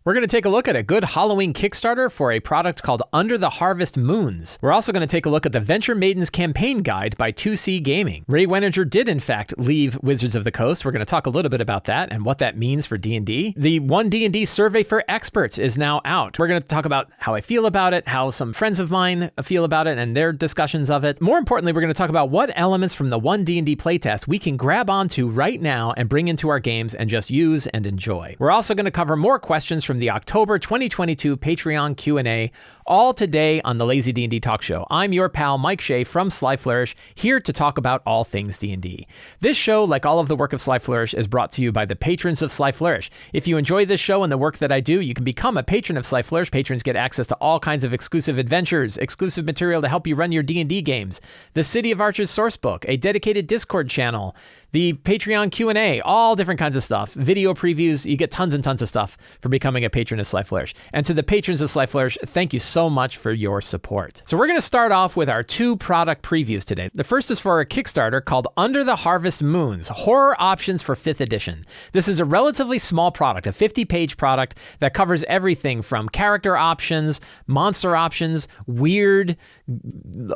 We're going to take a look at a good Halloween Kickstarter for a product called Under the Harvest Moons. We're also going to take a look at the Venture Maidens campaign guide by 2C Gaming. Ray Weninger did, in fact, leave Wizards of the Coast. We're going to talk a little bit about that and what that means for D&D. The One D&D Survey for Experts is now out. We're going to talk about how I feel about it, how some friends of mine feel about it, and their discussions of it. More importantly, we're going to talk about what elements from the One D&D playtest we can grab onto right now and bring into our games and just use and enjoy. We're also going to cover more questions from the October 2022 Patreon Q&A, all today on the Lazy D&D Talk Show. I'm your pal Mike Shea from Sly Flourish, here to talk about all things D&D. This show, like all of the work of Sly Flourish, is brought to you by the patrons of Sly Flourish. If you enjoy this show and the work that I do, you can become a patron of Sly Flourish. Patrons get access to all kinds of exclusive adventures, exclusive material to help you run your D&D games, the City of Arches sourcebook, a dedicated Discord channel, the Patreon Q&A, all different kinds of stuff, video previews. You get tons and tons of stuff for becoming a patron of Sly Flourish. And to the patrons of Sly Flourish, thank you so much for your support. So we're going to start off with our two product previews today. The first is for a Kickstarter called Under the Harvest Moons, Horror Options for 5th Edition. This is a relatively small product, a 50-page product that covers everything from character options, monster options, weird,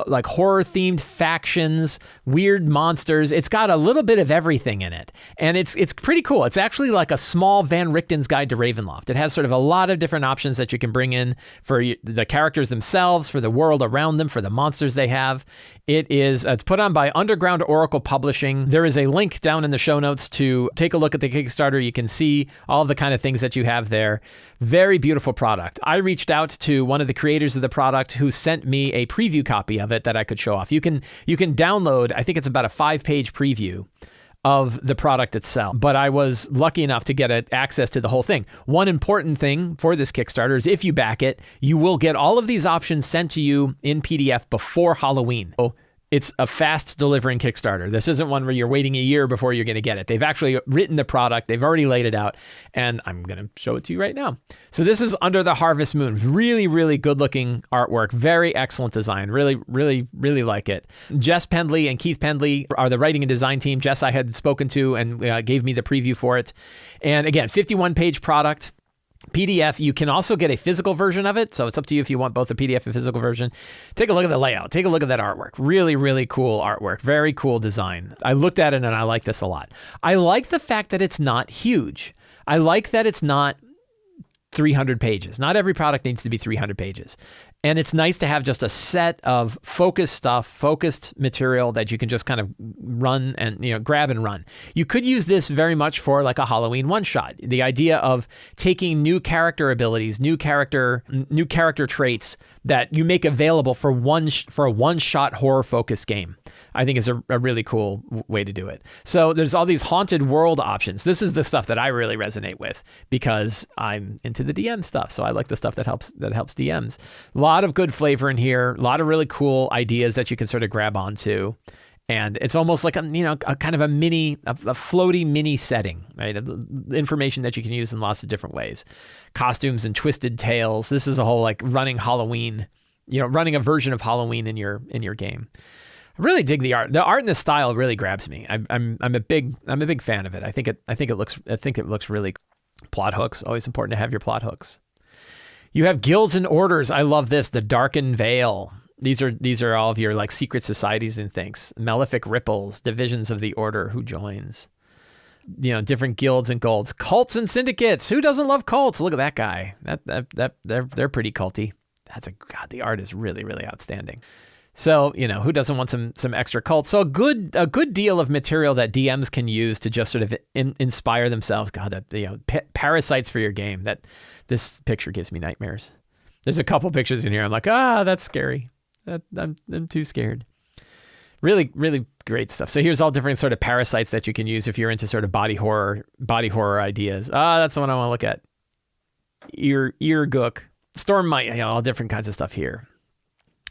like horror-themed factions, weird monsters. It's got a little bit of everything in it. And it's pretty cool. It's actually like a small Van Richten's Guide to Ravenloft. It has sort of a lot of different options that you can bring in for the characters themselves, for the world around them, for the monsters they have. It's put on by Underground Oracle Publishing. There is a link down in the show notes to take a look at the Kickstarter. You can see all the kind of things that you have there. Very beautiful product. I reached out to one of the creators of the product who sent me a preview copy of it that I could show off. You can download, I think it's about a 5-page preview of the product itself, but I was lucky enough to get access to the whole thing. One important thing for this Kickstarter is if you back it, you will get all of these options sent to you in PDF before Halloween. So it's a fast delivering Kickstarter. This isn't one where you're waiting a year before you're going to get it. They've actually written the product. They've already laid it out, and I'm going to show it to you right now. So this is Under the Harvest Moon. Really, really good looking artwork. Very excellent design. Really, really, really like it. Jess Pendley and Keith Pendley are the writing and design team. Jess I had spoken to and gave me the preview for it. And again, 51-page product. PDF. You can also get a physical version of it, so it's up to you if you want both the PDF and physical version. Take a look at the layout. Take a look at that artwork. Really, really cool artwork. Very cool design. I looked at it and I like this a lot. I like the fact that it's not huge. I like that it's not 300 pages. Not every product needs to be 300 pages. And it's nice to have just a set of focused stuff, focused material that you can just kind of run and, grab and run. You could use this very much for like a Halloween one-shot. The idea of taking new character abilities, new character traits that you make available for a one-shot horror-focused game, I think is a really cool way to do it. So there's all these haunted world options. This is the stuff that I really resonate with because I'm into the DM stuff. So I like the stuff that helps DMs. A lot of good flavor in here. A lot of really cool ideas that you can sort of grab onto. And it's almost like a kind of a floaty mini setting, right? Information that you can use in lots of different ways. Costumes and twisted tales. This is a whole like running Halloween, running a version of Halloween in your game. I really dig the art. The art and the style really grabs me. I'm a big fan of it. I think it looks really cool. Plot hooks, always important to have your plot hooks. You have guilds and orders. I love this. The Darkened Veil. These are all of your like secret societies and things. Malefic Ripples, divisions of the order. Who joins? Different guilds and golds. Cults and syndicates. Who doesn't love cults? Look at that guy. They're pretty culty. The art is really, really outstanding. So, who doesn't want some extra cults? So a good deal of material that DMs can use to just sort of inspire themselves. God, parasites for your game. This picture gives me nightmares. There's a couple pictures in here. I'm like, that's scary. I'm too scared. Really, really great stuff. So here's all different sort of parasites that you can use if you're into sort of body horror ideas. That's the one I want to look at. Ear gook. Stormmite, all different kinds of stuff here.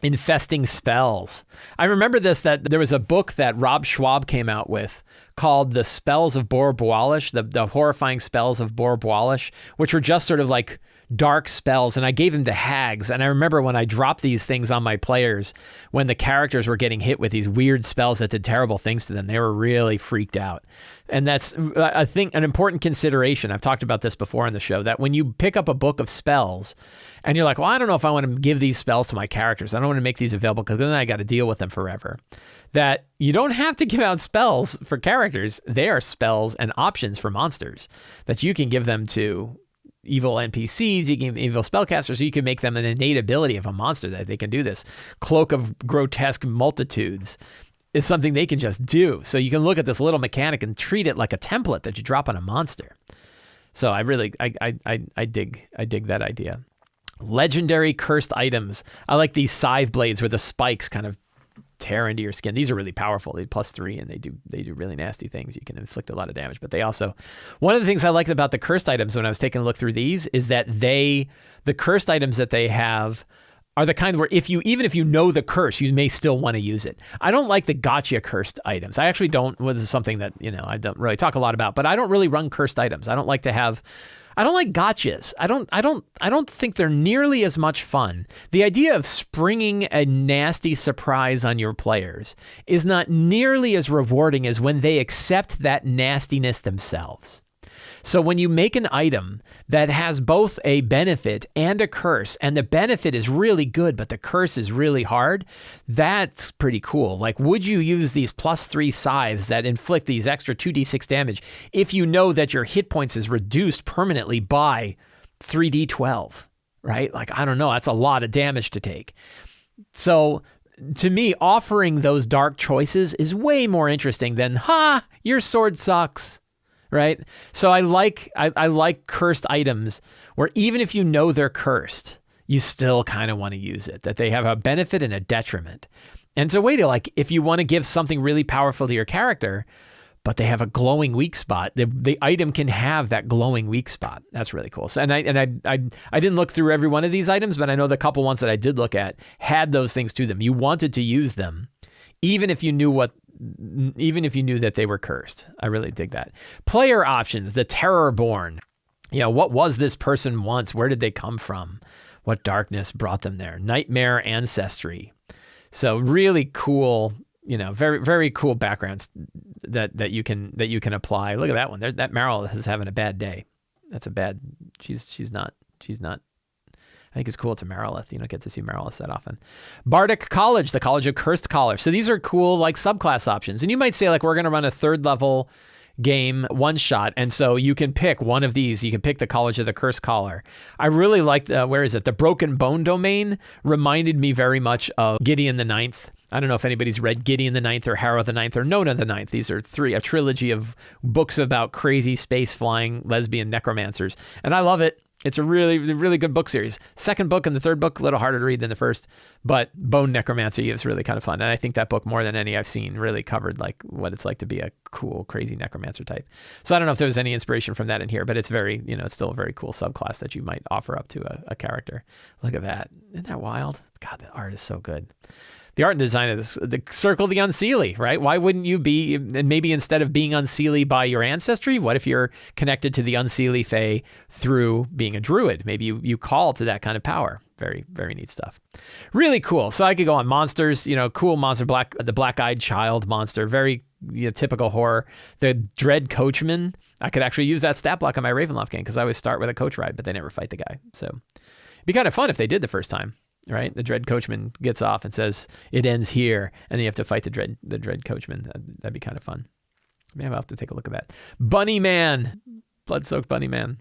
Infesting spells. I remember that there was a book that Rob Schwab came out with called The Spells of Bor Boalish, the horrifying spells of Bor Boalish, which were just sort of like dark spells, and I gave them to hags. And I remember when I dropped these things on my players, when the characters were getting hit with these weird spells that did terrible things to them, they were really freaked out. And that's, I think, an important consideration. I've talked about this before on the show, that when you pick up a book of spells and you're like, well, I don't know if I want to give these spells to my characters, I don't want to make these available because then I got to deal with them forever, that you don't have to give out spells for characters. They are spells and options for monsters that you can give them to evil NPCs, you can give evil spellcasters, you can make them an innate ability of a monster that they can do this. Cloak of Grotesque Multitudes is something they can just do. So you can look at this little mechanic and treat it like a template that you drop on a monster. So I dig that idea. Legendary cursed items. I like these scythe blades where the spikes kind of tear into your skin. These are really powerful. They +3 and they do really nasty things. You can inflict a lot of damage, but they also, one of the things I liked about the cursed items when I was taking a look through these is that the cursed items that they have are the kind where even if you know the curse, you may still want to use it. I don't like the gotcha cursed items. I actually don't. Well, this is something that, I don't really talk a lot about, but I don't really run cursed items. I don't like gotchas. I don't think they're nearly as much fun. The idea of springing a nasty surprise on your players is not nearly as rewarding as when they accept that nastiness themselves. So when you make an item that has both a benefit and a curse, and the benefit is really good, but the curse is really hard, that's pretty cool. Like, would you use these +3 scythes that inflict these extra 2d6 damage if you know that your hit points is reduced permanently by 3d12, right? Like, I don't know, that's a lot of damage to take. So to me, offering those dark choices is way more interesting than, your sword sucks. Right? So I like cursed items where even if you know they're cursed, you still kind of want to use it, that they have a benefit and a detriment. And it's a way to, like, if you want to give something really powerful to your character, but they have a glowing weak spot, the item can have that glowing weak spot. That's really cool. So, and I didn't look through every one of these items, but I know the couple ones that I did look at had those things to them. You wanted to use them, even if you knew that they were cursed. I really dig that. Player options, the Terrorborn. What was this person once? Where did they come from? What darkness brought them there? Nightmare ancestry. So really cool, very, very cool backgrounds that you can apply. Look at that one. That Meryl is having a bad day. That's a bad, she's not. I think it's cool. It's a Marilith. You don't get to see Marilith that often. Bardic College, the College of Cursed Scholars. So these are cool, like, subclass options. And you might say, like, we're going to run a 3rd level game one shot. And so you can pick one of these. You can pick the College of the Cursed Scholar. I really liked, where is it? The Broken Bone Domain reminded me very much of Gideon the Ninth. I don't know if anybody's read Gideon the Ninth or Harrow the Ninth or Nona the Ninth. These are a trilogy of books about crazy space flying lesbian necromancers. And I love it. It's a really, really good book series. Second book and the third book, a little harder to read than the first, but Bone Necromancy is really kind of fun. And I think that book, more than any I've seen, really covered like what it's like to be a cool, crazy necromancer type. So I don't know if there was any inspiration from that in here, but it's very, it's still a very cool subclass that you might offer up to a character. Look at that. Isn't that wild? God, the art is so good. The art and design of this, the Circle of the Unseelie, right? Why wouldn't you be, and maybe instead of being Unseelie by your ancestry, what if you're connected to the Unseelie Fae through being a druid? Maybe you call to that kind of power. Very, very neat stuff. Really cool. So I could go on monsters, cool monster, the Black-Eyed Child monster, very typical horror. The Dread Coachman, I could actually use that stat block on my Ravenloft game because I always start with a coach ride, but they never fight the guy. So it'd be kind of fun if they did the first time. Right, the Dread Coachman gets off and says it ends here, and then you have to fight the Dread Coachman. That'd be kind of fun. Maybe I'll have to take a look at that. Bunny Man, Blood-Soaked Bunny Man.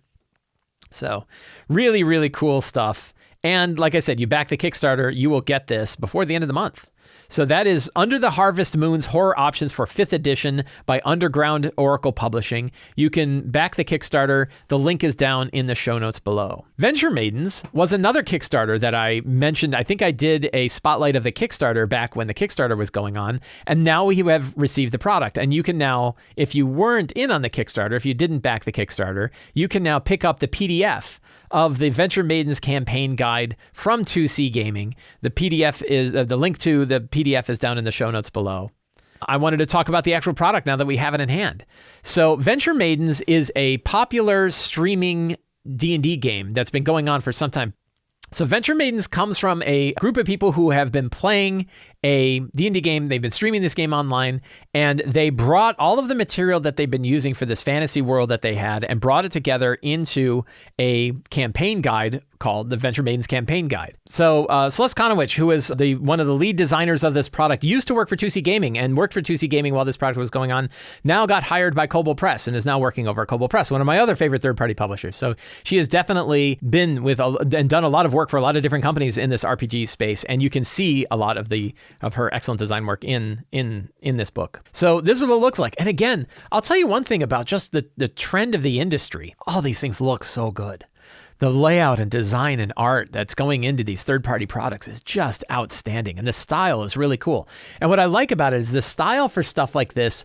So really, really cool stuff. And like I said, you back the Kickstarter, you will get this before the end of the month. So that is Under the Harvest Moon's Horror Options for 5th edition by Underground Oracle Publishing. You can back the Kickstarter. The link is down in the show notes below. Venture Maidens was another Kickstarter that I mentioned. I think I did a spotlight of the Kickstarter back when the Kickstarter was going on. And now we have received the product. And you can now, if you weren't in on the Kickstarter, if you didn't back the Kickstarter, you can now pick up the PDF of the Venture Maidens campaign guide from 2C Gaming. The PDF is the link to the PDF is down in the show notes below. I wanted to talk about the actual product now that we have it in hand. So Venture Maidens is a popular streaming D&D game that's been going on for some time. So Venture Maidens comes from a group of people who have been playing a D&D game. They've been streaming this game online, and they brought all of the material that they've been using for this fantasy world that they had and brought it together into a campaign guide called the Venture Maidens Campaign Guide. So Celeste Konowich, who is one of the lead designers of this product, used to work for 2C Gaming and worked for 2C Gaming while this project was going on, now got hired by Kobold Press and is now working over at Kobold Press, one of my other favorite third-party publishers. So she has definitely been with and done a lot of work for a lot of different companies in this RPG space, and you can see a lot of her excellent design work in this book. So this is what it looks like. And again, I'll tell you one thing about just the trend of the industry. All these things look so good. The layout and design and art that's going into these third-party products is just outstanding. And the style is really cool. And what I like about it is the style for stuff like this,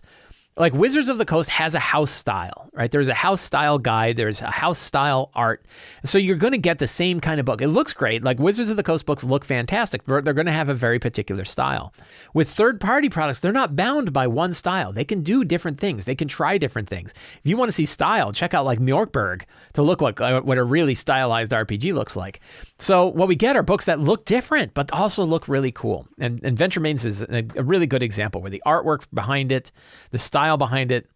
like Wizards of the Coast has a house style, right? There's a house style guide. There's a house style art. So you're going to get the same kind of book. It looks great. Like Wizards of the Coast books look fantastic. They're going to have a very particular style. With third-party products, they're not bound by one style. They can do different things. They can try different things. If you want to see style, check out like Mjorkberg to look like what a really stylized RPG looks like. So what we get are books that look different, but also look really cool. And Venture Maidens is a really good example where the artwork behind it, the style behind it,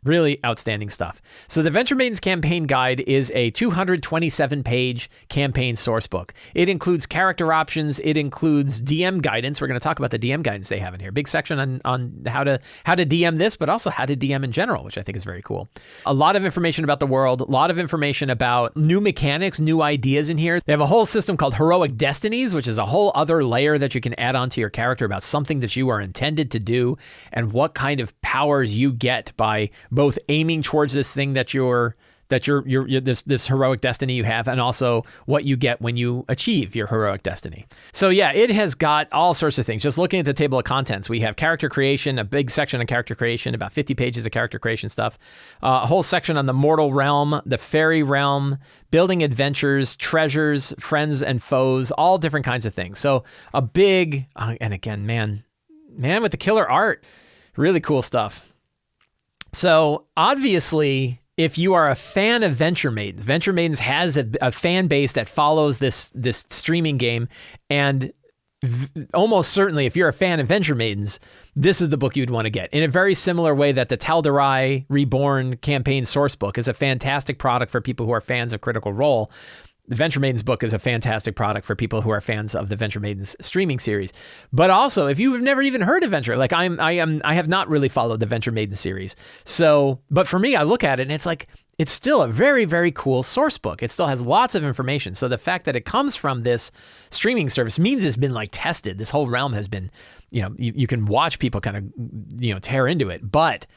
really outstanding stuff. So the Venture Maidens Campaign Guide is a 227-page campaign source book. It includes character options. It includes DM guidance. We're going to talk about the DM guidance they have in here. Big section on how to DM this, but also how to DM in general, which I think is very cool. A lot of information about the world, a lot of information about new mechanics, new ideas in here. They have a whole system called Heroic Destinies, which is a whole other layer that you can add onto your character about something that you are intended to do and what kind of powers you get by both aiming towards this thing that this heroic destiny you have, and also what you get when you achieve your heroic destiny. So yeah, it has got all sorts of things. Just looking at the table of contents, we have character creation, a big section on character creation, about 50 pages of character creation stuff, a whole section on the mortal realm, the fairy realm, building adventures, treasures, friends and foes, all different kinds of things. So a big, and again, man with the killer art, really cool stuff. So obviously, if you are a fan of Venture Maidens has a fan base that follows this streaming game, and almost certainly, if you're a fan of Venture Maidens, this is the book you'd want to get. In a very similar way that the Tal'Darai Reborn campaign source book is a fantastic product for people who are fans of Critical Role, the Venture Maidens book is a fantastic product for people who are fans of the Venture Maidens streaming series. But also, if you've never even heard of Venture, like I have not really followed the Venture Maidens series. So, but for me, I look at it and it's like, it's still a very, very cool source book. It still has lots of information. So the fact that it comes from this streaming service means it's been like tested. This whole realm has been, you can watch people kind of, tear into it. But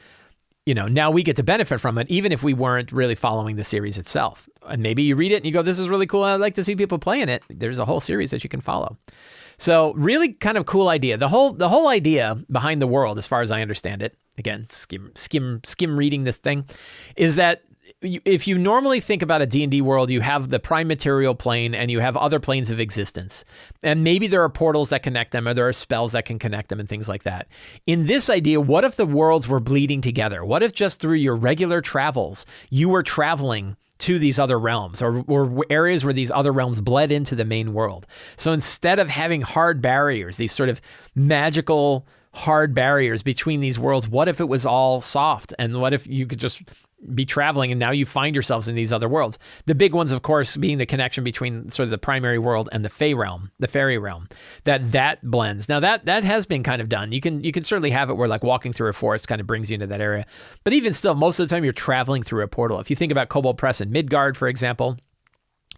now we get to benefit from it, even if we weren't really following the series itself. And maybe you read it and you go, this is really cool. I'd like to see people playing it. There's a whole series that you can follow. So really kind of cool idea. The whole idea behind the world, as far as I understand it, again, skim reading this thing, is that if you normally think about a D&D world, you have the prime material plane and you have other planes of existence. And maybe there are portals that connect them, or there are spells that can connect them and things like that. In this idea, what if the worlds were bleeding together? What if just through your regular travels, you were traveling to these other realms, or areas where these other realms bled into the main world? So instead of having hard barriers, these sort of magical hard barriers between these worlds, what if it was all soft? And what if you could just be traveling and now you find yourselves in these other worlds? The big ones, of course, being the connection between sort of the primary world and the fey realm, the fairy realm, that blends. Now that has been kind of done. You can certainly have it where like walking through a forest kind of brings you into that area. But even still, most of the time you're traveling through a portal. If you think about Kobold Press and Midgard, for example,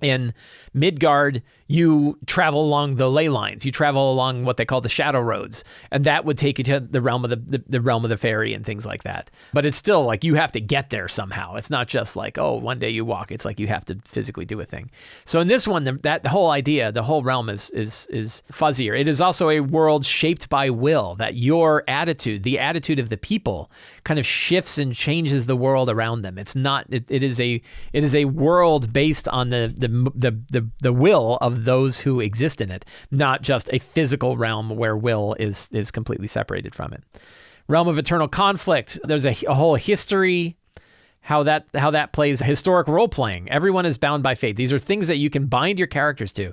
in Midgard, you travel along the ley lines. You travel along what they call the shadow roads, and that would take you to the realm of the realm of the fairy and things like that. But it's still like you have to get there somehow. It's not just like, oh, one day you walk. It's like you have to physically do a thing. So in this one, the whole idea, the whole realm is fuzzier. It is also a world shaped by will. That your attitude, the attitude of the people, kind of shifts and changes the world around them. It's not. It is a world based on the will of those who exist in it, not just a physical realm where will is completely separated from it. Realm of Eternal Conflict. There's a whole history, how that plays historic role-playing. Everyone is bound by fate. These are things that you can bind your characters to.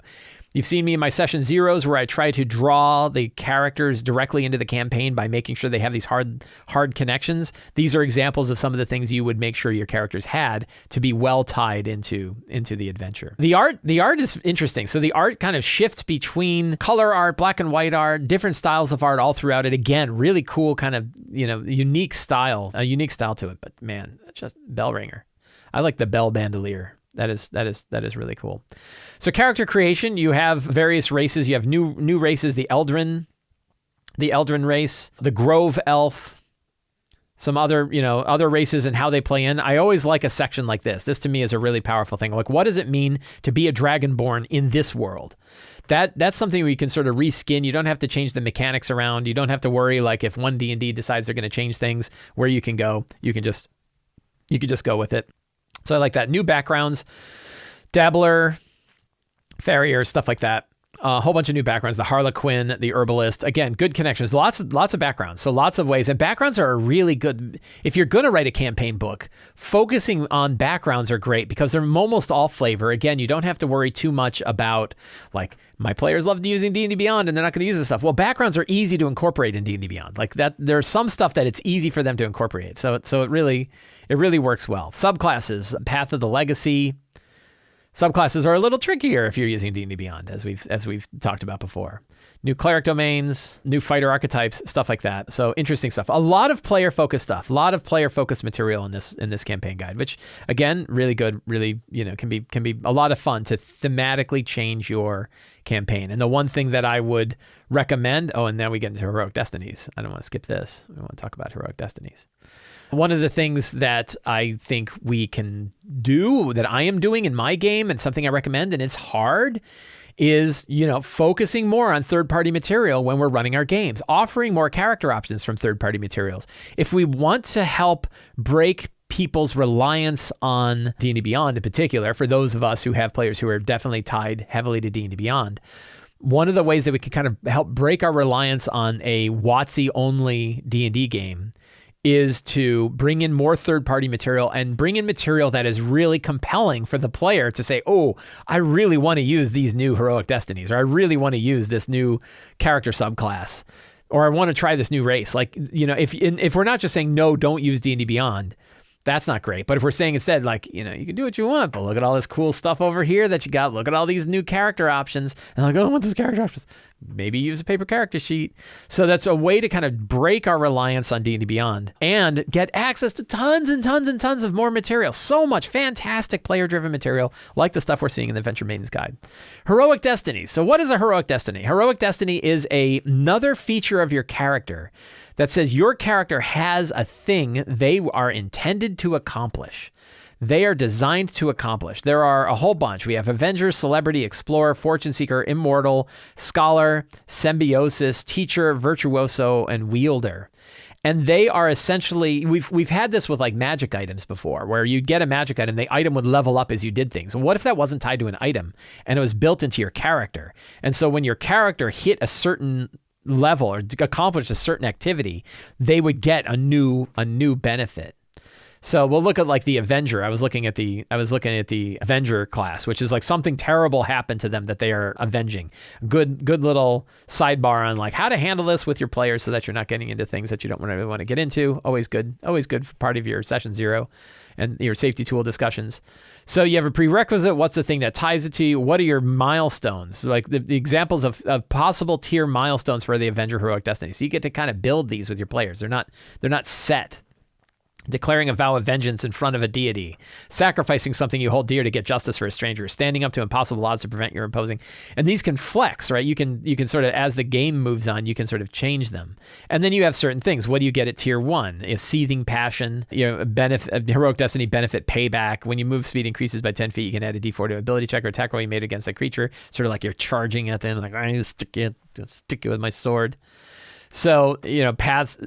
You've seen me in my session zeros where I try to draw the characters directly into the campaign by making sure they have these hard connections. These are examples of some of the things you would make sure your characters had to be well tied into the adventure. The art is interesting. So the art kind of shifts between color art, black and white art, different styles of art all throughout it. Again, really cool kind of, unique style to it. But man, just bell ringer. I like the bell bandolier. That is really cool. So character creation, you have various races. You have new races, the Eldrin race, the Grove Elf, some other races and how they play in. I always like a section like this. This to me is a really powerful thing. Like, what does it mean to be a Dragonborn in this world? That's something where you can sort of reskin. You don't have to change the mechanics around. You don't have to worry like if one D&D decides they're going to change things, where you can go. You can just go with it. So I like that. New backgrounds, Dabbler, Farrier, stuff like that. A whole bunch of new backgrounds. The Harlequin, the Herbalist. Again, good connections. Lots of backgrounds. So lots of ways. And backgrounds are really good. If you're going to write a campaign book, focusing on backgrounds are great because they're almost all flavor. Again, you don't have to worry too much about, like, my players love using D&D Beyond and they're not going to use this stuff. Well, backgrounds are easy to incorporate in D&D Beyond. Like that, there's some stuff that it's easy for them to incorporate. So it really works well. Subclasses, Path of the Legacy. Subclasses are a little trickier if you're using D&D Beyond, as we've talked about before. New cleric domains, new fighter archetypes, stuff like that. So interesting stuff. A lot of player-focused stuff. A lot of player-focused material in this campaign guide, which again, really good. Really, can be a lot of fun to thematically change your campaign. And the one thing that I would recommend. Oh, and now we get into Heroic Destinies. I don't want to skip this. I want to talk about Heroic Destinies. One of the things that I think we can do, that I am doing in my game, and something I recommend, and it's hard, is, focusing more on third-party material when we're running our games, offering more character options from third-party materials. If we want to help break people's reliance on D&D Beyond in particular, for those of us who have players who are definitely tied heavily to D&D Beyond, one of the ways that we can kind of help break our reliance on a WotC-only D&D game is to bring in more third-party material and bring in material that is really compelling for the player to say, oh, I really want to use these new Heroic Destinies, or I really want to use this new character subclass, or I want to try this new race. Like, if we're not just saying, no, don't use D&D Beyond, that's not great. But if we're saying instead, like, you can do what you want, but look at all this cool stuff over here that you got. Look at all these new character options. And like, oh, I want those character options. Maybe use a paper character sheet. So that's a way to kind of break our reliance on D&D Beyond and get access to tons and tons and tons of more material. So much fantastic player-driven material, like the stuff we're seeing in the Venture Maidens Guide. Heroic Destiny. So what is a Heroic Destiny? Heroic Destiny is another feature of your character that says your character has a thing they are intended to accomplish. They are designed to accomplish. There are a whole bunch. We have Avenger, Celebrity, Explorer, Fortune Seeker, Immortal, Scholar, Symbiosis, Teacher, Virtuoso, and Wielder. And they are essentially, we've had this with like magic items before, where you get a magic item, the item would level up as you did things. What if that wasn't tied to an item and it was built into your character? And so when your character hit a certain level or accomplished a certain activity, they would get a new benefit. So we'll look at like the Avenger. I was looking at the Avenger class, which is like something terrible happened to them that they are avenging. Good little sidebar on like how to handle this with your players so that you're not getting into things that you don't really want to get into. Always good for part of your session zero and your safety tool discussions. So you have a prerequisite. What's the thing that ties it to you? What are your milestones? Like the examples of possible tier milestones for the Avenger Heroic Destiny. So you get to kind of build these with your players. They're not set. Declaring a vow of vengeance in front of a deity, sacrificing something you hold dear to get justice for a stranger, standing up to impossible odds to prevent your imposing. And these can flex, right? You can sort of, as the game moves on, you can sort of change them. And then you have certain things. What do you get at tier 1? A seething passion, benefit, Heroic Destiny benefit payback. When you move speed increases by 10 feet, you can add a d4 to ability check or attack roll you made against a creature. Sort of like you're charging at them, like I need to stick it with my sword. So, Path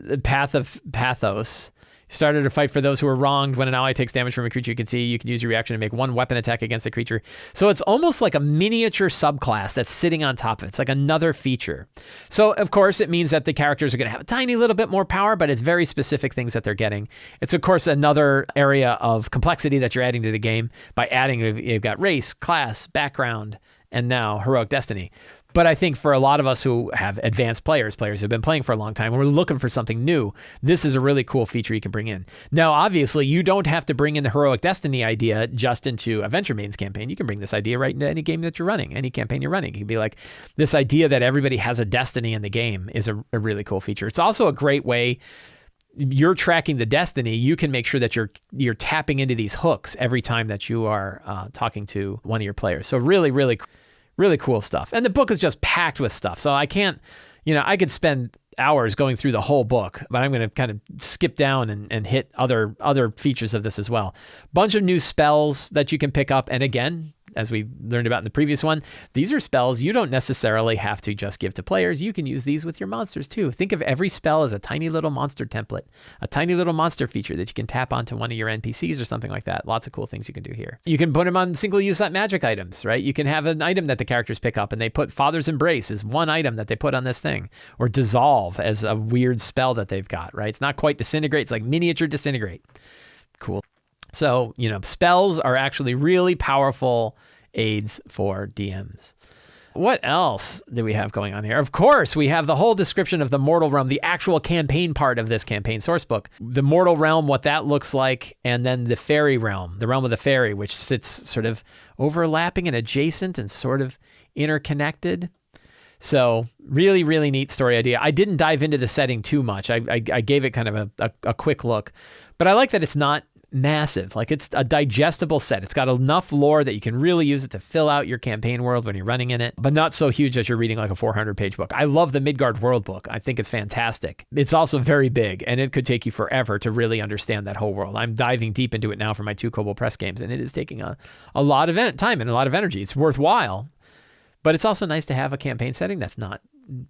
of Pathos. Started a fight for those who are wronged. When an ally takes damage from a creature you can see, you can use your reaction to make one weapon attack against a creature. So it's almost like a miniature subclass that's sitting on top of it. It's like another feature. So of course it means that the characters are going to have a tiny little bit more power, but it's very specific things that they're getting. It's of course another area of complexity that you're adding to the game by adding, you've got race, class, background, and now heroic destiny. But I think for a lot of us who have advanced players who've been playing for a long time, and we're looking for something new, this is a really cool feature you can bring in. Now, obviously, you don't have to bring in the heroic destiny idea just into a Venture Maidens campaign. You can bring this idea right into any game that you're running, any campaign you're running. You can be like, this idea that everybody has a destiny in the game is a really cool feature. It's also a great way, you're tracking the destiny, you can make sure that you're tapping into these hooks every time that you are talking to one of your players. So really cool stuff. And the book is just packed with stuff. So I can't, I could spend hours going through the whole book, but I'm going to kind of skip down and hit other features of this as well. Bunch of new spells that you can pick up. And again, as we learned about in the previous one, these are spells you don't necessarily have to just give to players. You can use these with your monsters too. Think of every spell as a tiny little monster template, a tiny little monster feature that you can tap onto one of your NPCs or something like that. Lots of cool things you can do here. You can put them on single-use magic items, right? You can have an item that the characters pick up, and they put Father's Embrace as one item that they put on this thing, or Dissolve as a weird spell that they've got, right? It's not quite Disintegrate. It's like miniature Disintegrate. Cool. So, spells are actually really powerful aids for DMs. What else do we have going on here? Of course, we have the whole description of the Mortal Realm, the actual campaign part of this campaign source book. The Mortal Realm, what that looks like, and then the Fairy Realm, the Realm of the Fairy, which sits sort of overlapping and adjacent and sort of interconnected. So really, really neat story idea. I didn't dive into the setting too much. I gave it kind of a quick look, but I like that it's not massive. Like, it's a digestible set. It's got enough lore that you can really use it to fill out your campaign world when you're running in it, but not so huge that you're reading like a 400-page book. I love the Midgard world book. I think it's fantastic. It's also very big, and it could take you forever to really understand that whole world. I'm diving deep into it now for my 2 Kobold Press games, and it is taking a lot of time and a lot of energy. It's worthwhile, but it's also nice to have a campaign setting that's not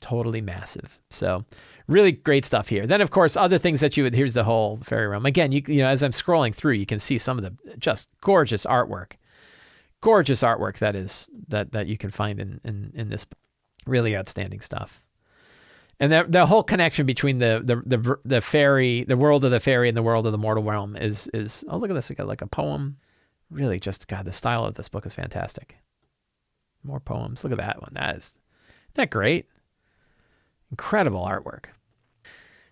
totally massive. So really great stuff here. Then of course, other things that here's the whole Fairy Realm. Again, you as I'm scrolling through, you can see some of the just gorgeous artwork that you can find in this book. Really outstanding stuff. And the whole connection between the fairy, the world of the fairy and the world of the mortal realm is oh, look at this. We got like a poem. Really just, God, the style of this book is fantastic. More poems. Look at that one. Isn't that great? Incredible artwork.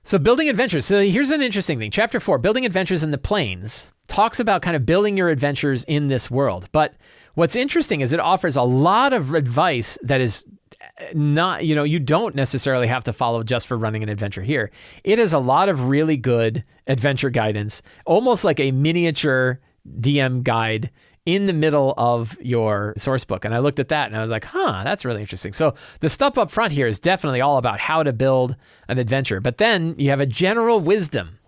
So building adventures. So here's an interesting thing. Chapter 4, Building Adventures in the Plains, talks about kind of building your adventures in this world. But what's interesting is it offers a lot of advice that is not, you don't necessarily have to follow just for running an adventure here. It is a lot of really good adventure guidance, almost like a miniature DM guide in the middle of your source book. And I looked at that and I was like, that's really interesting. So the stuff up front here is definitely all about how to build an adventure. But then you have a general wisdom.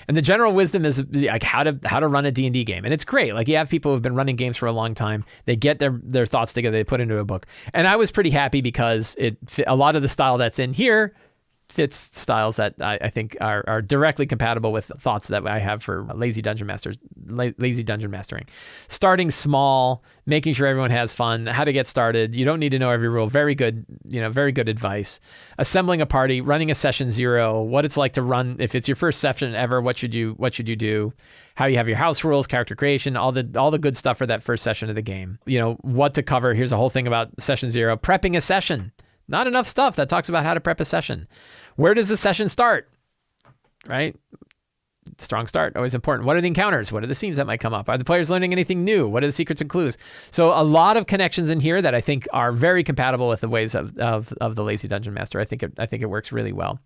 And the general wisdom is like how to run a D&D game. And it's great. Like, you have people who've been running games for a long time. They get their thoughts together, they put into a book. And I was pretty happy because a lot of the style that's in here fits styles that I think are directly compatible with thoughts that I have for lazy dungeon mastering. Starting small, making sure everyone has fun, how to get started. You don't need to know every rule. Very good advice. Assembling a party, running a session 0, what it's like to run if it's your first session ever. What should you do? How you have your house rules, character creation, all the good stuff for that first session of the game. What to cover. Here's a whole thing about session 0, prepping a session. Not enough stuff that talks about how to prep a session. Where does the session start? Right? Strong start, always important. What are the encounters? What are the scenes that might come up? Are the players learning anything new? What are the secrets and clues? So a lot of connections in here that I think are very compatible with the ways of the Lazy Dungeon Master. I think it works really well.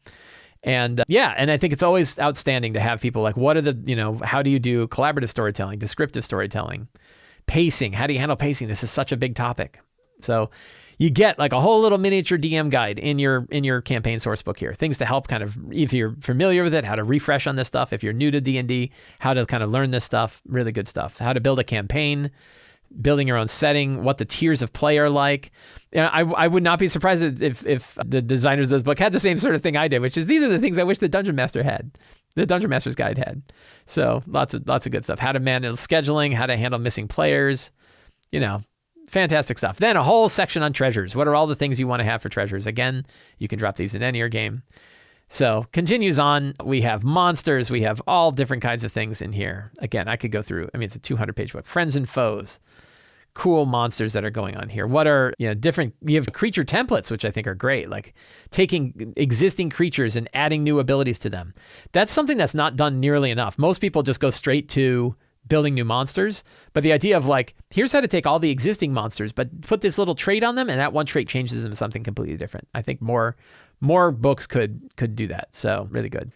And and I think it's always outstanding to have people like, what are how do you do collaborative storytelling, descriptive storytelling, pacing? How do you handle pacing? This is such a big topic. So you get like a whole little miniature DM guide in your campaign source book here. Things to help kind of, if you're familiar with it, how to refresh on this stuff. If you're new to D&D, how to kind of learn this stuff. Really good stuff. How to build a campaign, building your own setting, what the tiers of play are like. I would not be surprised if the designers of this book had the same sort of thing I did, which is these are the things I wish the Dungeon Master had. the Dungeon Master's Guide had. So lots of good stuff. How to manage scheduling, how to handle missing players, fantastic stuff. Then a whole section on treasures. What are all the things you want to have for treasures? Again, you can drop these in any your game. So continues on. We have monsters. We have all different kinds of things in here. Again, I could go through. It's a 200-page book. Friends and foes. Cool monsters that are going on here. What are, different, you have creature templates, which I think are great, like taking existing creatures and adding new abilities to them. That's something that's not done nearly enough. Most people just go straight to building new monsters, but the idea of like, here's how to take all the existing monsters, but put this little trait on them, and that one trait changes them to something completely different. I think more books could do that. So really good.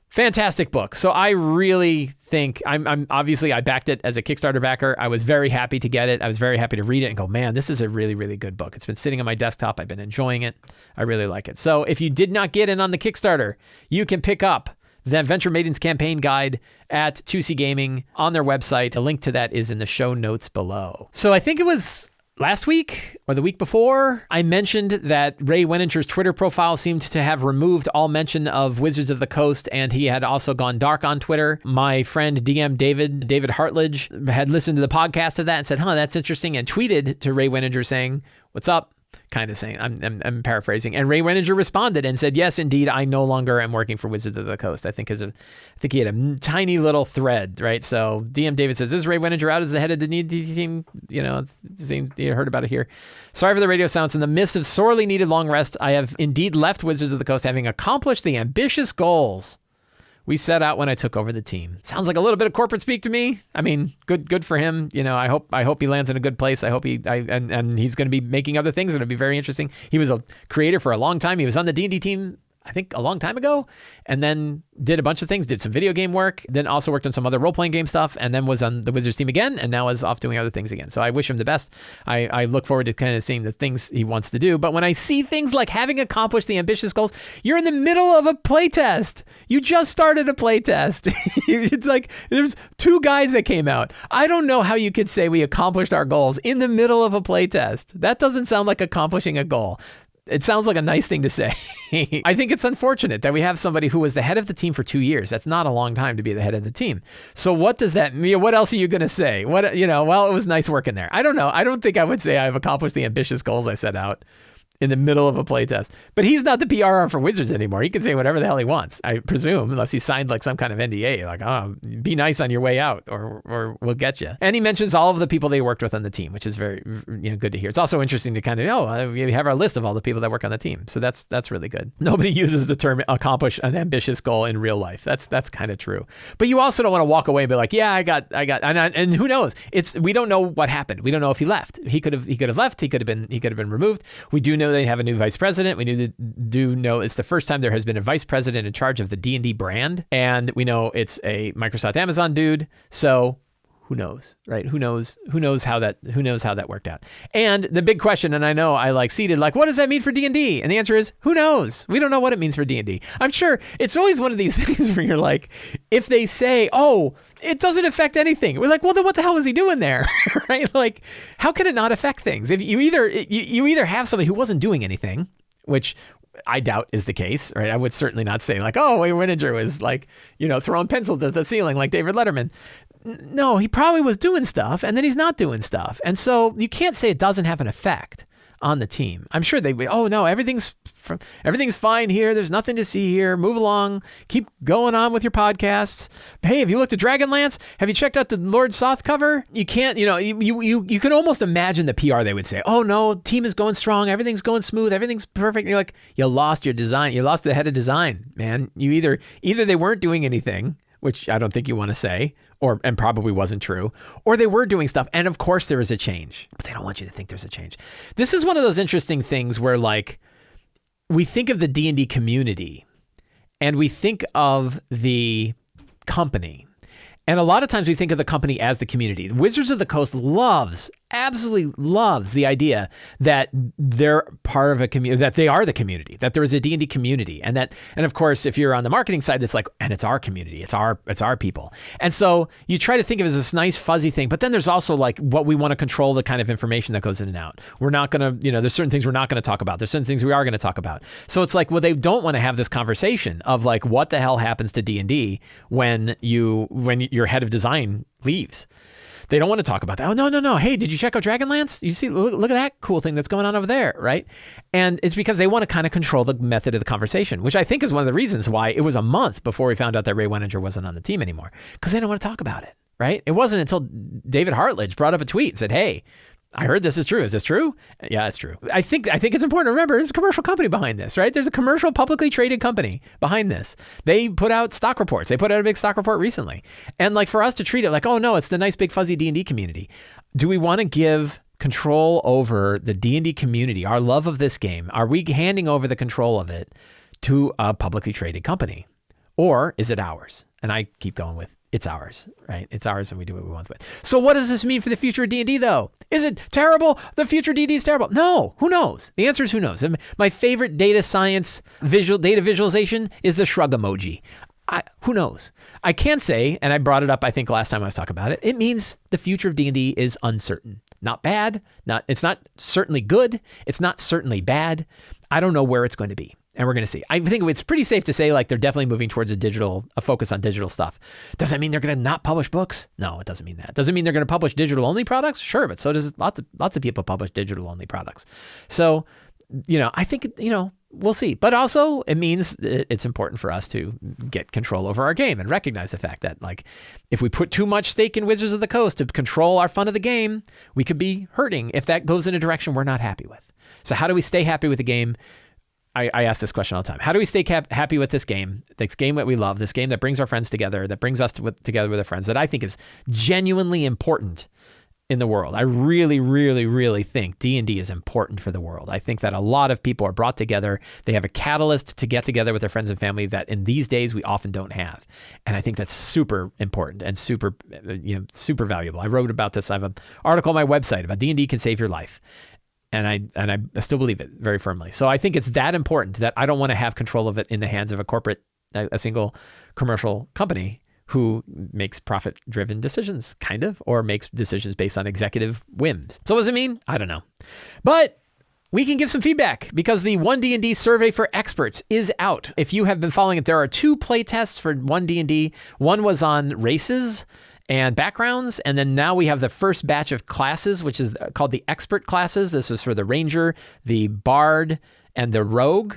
Fantastic book. So I really think I'm obviously I backed it as a Kickstarter backer. I was very happy to get it. I was very happy to read it and go, man, this is a really, really good book. It's been sitting on my desktop. I've been enjoying it. I really like it. So if you did not get in on the Kickstarter, you can pick up the Adventure Maidens campaign guide at 2C Gaming on their website. A link to that is in the show notes below. So I think it was last week or the week before, I mentioned that Ray Weninger's Twitter profile seemed to have removed all mention of Wizards of the Coast, and he had also gone dark on Twitter. My friend DM David Hartledge had listened to the podcast of that and said, that's interesting, and tweeted to Ray Weninger saying, "What's up?" Kind of saying, I'm paraphrasing. And Ray Weninger responded and said, "Yes, indeed, I no longer am working for Wizards of the Coast." I think he had a tiny little thread, right? So DM David says, "Is Ray Weninger out as the head of the D&D team?" It seems you heard about it here. "Sorry for the radio silence. In the midst of sorely needed long rest, I have indeed left Wizards of the Coast, having accomplished the ambitious goals we set out when I took over the team." Sounds like a little bit of corporate speak to me. Good for him. I hope he lands in a good place. I hope and he's going to be making other things, and it'll be very interesting. He was a creator for a long time. He was on the D&D team, I think, a long time ago, and then did a bunch of things, did some video game work, then also worked on some other role-playing game stuff, and then was on the Wizards team again, and now is off doing other things again. So I wish him the best. I look forward to kind of seeing the things he wants to do. But when I see things like having accomplished the ambitious goals, you're in the middle of a playtest. You just started a playtest. It's like there's 2 guides that came out. I don't know how you could say we accomplished our goals in the middle of a playtest. That doesn't sound like accomplishing a goal. It sounds like a nice thing to say. I think it's unfortunate that we have somebody who was the head of the team for 2 years. That's not a long time to be the head of the team. So what does that mean? What else are you going to say? Well, it was nice working there. I don't know. I don't think I would say I've accomplished the ambitious goals I set out in the middle of a playtest. But he's not the PR arm for Wizards anymore. He can say whatever the hell he wants, I presume, unless he signed like some kind of NDA, like, be nice on your way out or we'll get you. And he mentions all of the people they worked with on the team, which is very good to hear. It's also interesting to kind of, we have our list of all the people that work on the team. So that's really good. Nobody uses the term accomplish an ambitious goal in real life. That's kind of true. But you also don't want to walk away and be like, yeah, I got, and who knows? We don't know what happened. We don't know if he left. He could have left. He could have been removed. We do know they have a new vice president. We do know it's the first time there has been a vice president in charge of the D&D brand, and we know it's a Microsoft Amazon dude. So who knows, right? Who knows how that worked out? And the big question, and I know I seeded what does that mean for D&D? And the answer is who knows? We don't know what it means for D&D. I'm sure it's always one of these things where you're like, if they say, oh, it doesn't affect anything, we're like, well, then what the hell was he doing there? Right? Like, how can it not affect things? If you either have somebody who wasn't doing anything, which I doubt is the case, right? I would certainly not say Ray Weninger was throwing pencils at the ceiling like David Letterman. No, he probably was doing stuff, and then he's not doing stuff. And so you can't say it doesn't have an effect on the team. I'm sure everything's fine here. There's nothing to see here. Move along. Keep going on with your podcasts. Hey, have you looked at Dragonlance? Have you checked out the Lord Soth cover? You can't, you can almost imagine the PR they would say, oh no, team is going strong. Everything's going smooth. Everything's perfect. And you're like, you lost your design. You lost the head of design, man. You either they weren't doing anything, which I don't think you want to say, and probably wasn't true, or they were doing stuff, and of course there is a change, but they don't want you to think there's a change. This is one of those interesting things where we think of the D&D community, and we think of the company, and a lot of times we think of the company as the community. Wizards of the Coast loves absolutely loves the idea that they're part of a community, that they are the community, that there is a D&D community. And of course, if you're on the marketing side, it's like, and it's our community, it's our people. And so you try to think of it as this nice fuzzy thing, but then there's also like what we want to control, the kind of information that goes in and out. We're not going to, there's certain things we're not going to talk about. There's certain things we are going to talk about. So it's like, well, they don't want to have this conversation of like, what the hell happens to D&D when your head of design leaves. They don't want to talk about that. Oh, no. Hey, did you check out Dragonlance? You see, look at that cool thing that's going on over there, right? And it's because they want to kind of control the method of the conversation, which I think is one of the reasons why it was a month before we found out that Ray Weninger wasn't on the team anymore, because they don't want to talk about it, right? It wasn't until David Hartledge brought up a tweet and said, hey, I heard this is true. Is this true? Yeah, it's true. I think it's important to remember there's a commercial company behind this, right? There's a commercial publicly traded company behind this. They put out stock reports. They put out a big stock report recently. And like for us to treat it like, oh no, it's the nice big fuzzy D&D community. Do we want to give control over the D&D community, our love of this game? Are we handing over the control of it to a publicly traded company? Or is it ours? And I keep going with, it's ours, right? It's ours and we do what we want with it. So what does this mean for the future of D&D though? Is it terrible? The future of D&D is terrible? No, who knows? The answer is who knows. My favorite data science data visualization is the shrug emoji. Who knows? I can say, and I brought it up I think last time I was talking about it, it means the future of D&D is uncertain. Not bad, it's not certainly good, it's not certainly bad. I don't know where it's going to be. And we're going to see. I think it's pretty safe to say like they're definitely moving towards a focus on digital stuff. Does that mean they're going to not publish books? No, it doesn't mean that. Does it mean they're going to publish digital only products? Sure, but so does lots of people publish digital only products. So, I think, we'll see. But also it means it's important for us to get control over our game and recognize the fact that like if we put too much stake in Wizards of the Coast to control our fun of the game, we could be hurting if that goes in a direction we're not happy with. So how do we stay happy with the game? I ask this question all the time. How do we stay happy with this game that we love, this game that brings our friends together, that brings us together with our friends, that I think is genuinely important in the world? I really, really, really think D&D is important for the world. I think that a lot of people are brought together. They have a catalyst to get together with their friends and family that in these days we often don't have. And I think that's super important and super valuable. I wrote about this. I have an article on my website about D&D can save your life. And I still believe it very firmly. So I think it's that important that I don't want to have control of it in the hands of a single commercial company who makes profit-driven decisions, kind of, or makes decisions based on executive whims. So what does it mean? I don't know. But we can give some feedback because the 1D&D survey for experts is out. If you have been following it, there are 2 play tests for 1D&D. One was on races and backgrounds. And then now we have the first batch of classes, which is called the expert classes. This was for the Ranger, the Bard, and the Rogue.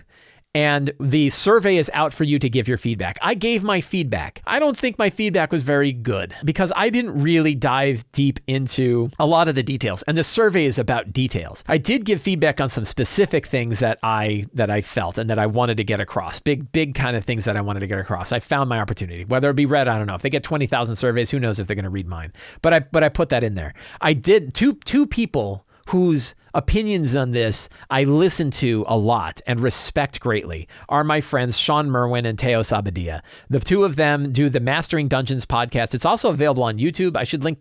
And the survey is out for you to give your feedback. I gave my feedback. I don't think my feedback was very good because I didn't really dive deep into a lot of the details. And the survey is about details. I did give feedback on some specific things that I felt and that I wanted to get across. Big kind of things that I wanted to get across. I found my opportunity. Whether it be read, I don't know. If they get 20,000 surveys, who knows if they're going to read mine. But I put that in there. I did two people whose opinions on this I listen to a lot and respect greatly are my friends Sean Merwin and Teo Sabadia. The 2 of them do the Mastering Dungeons podcast. It's also available on YouTube.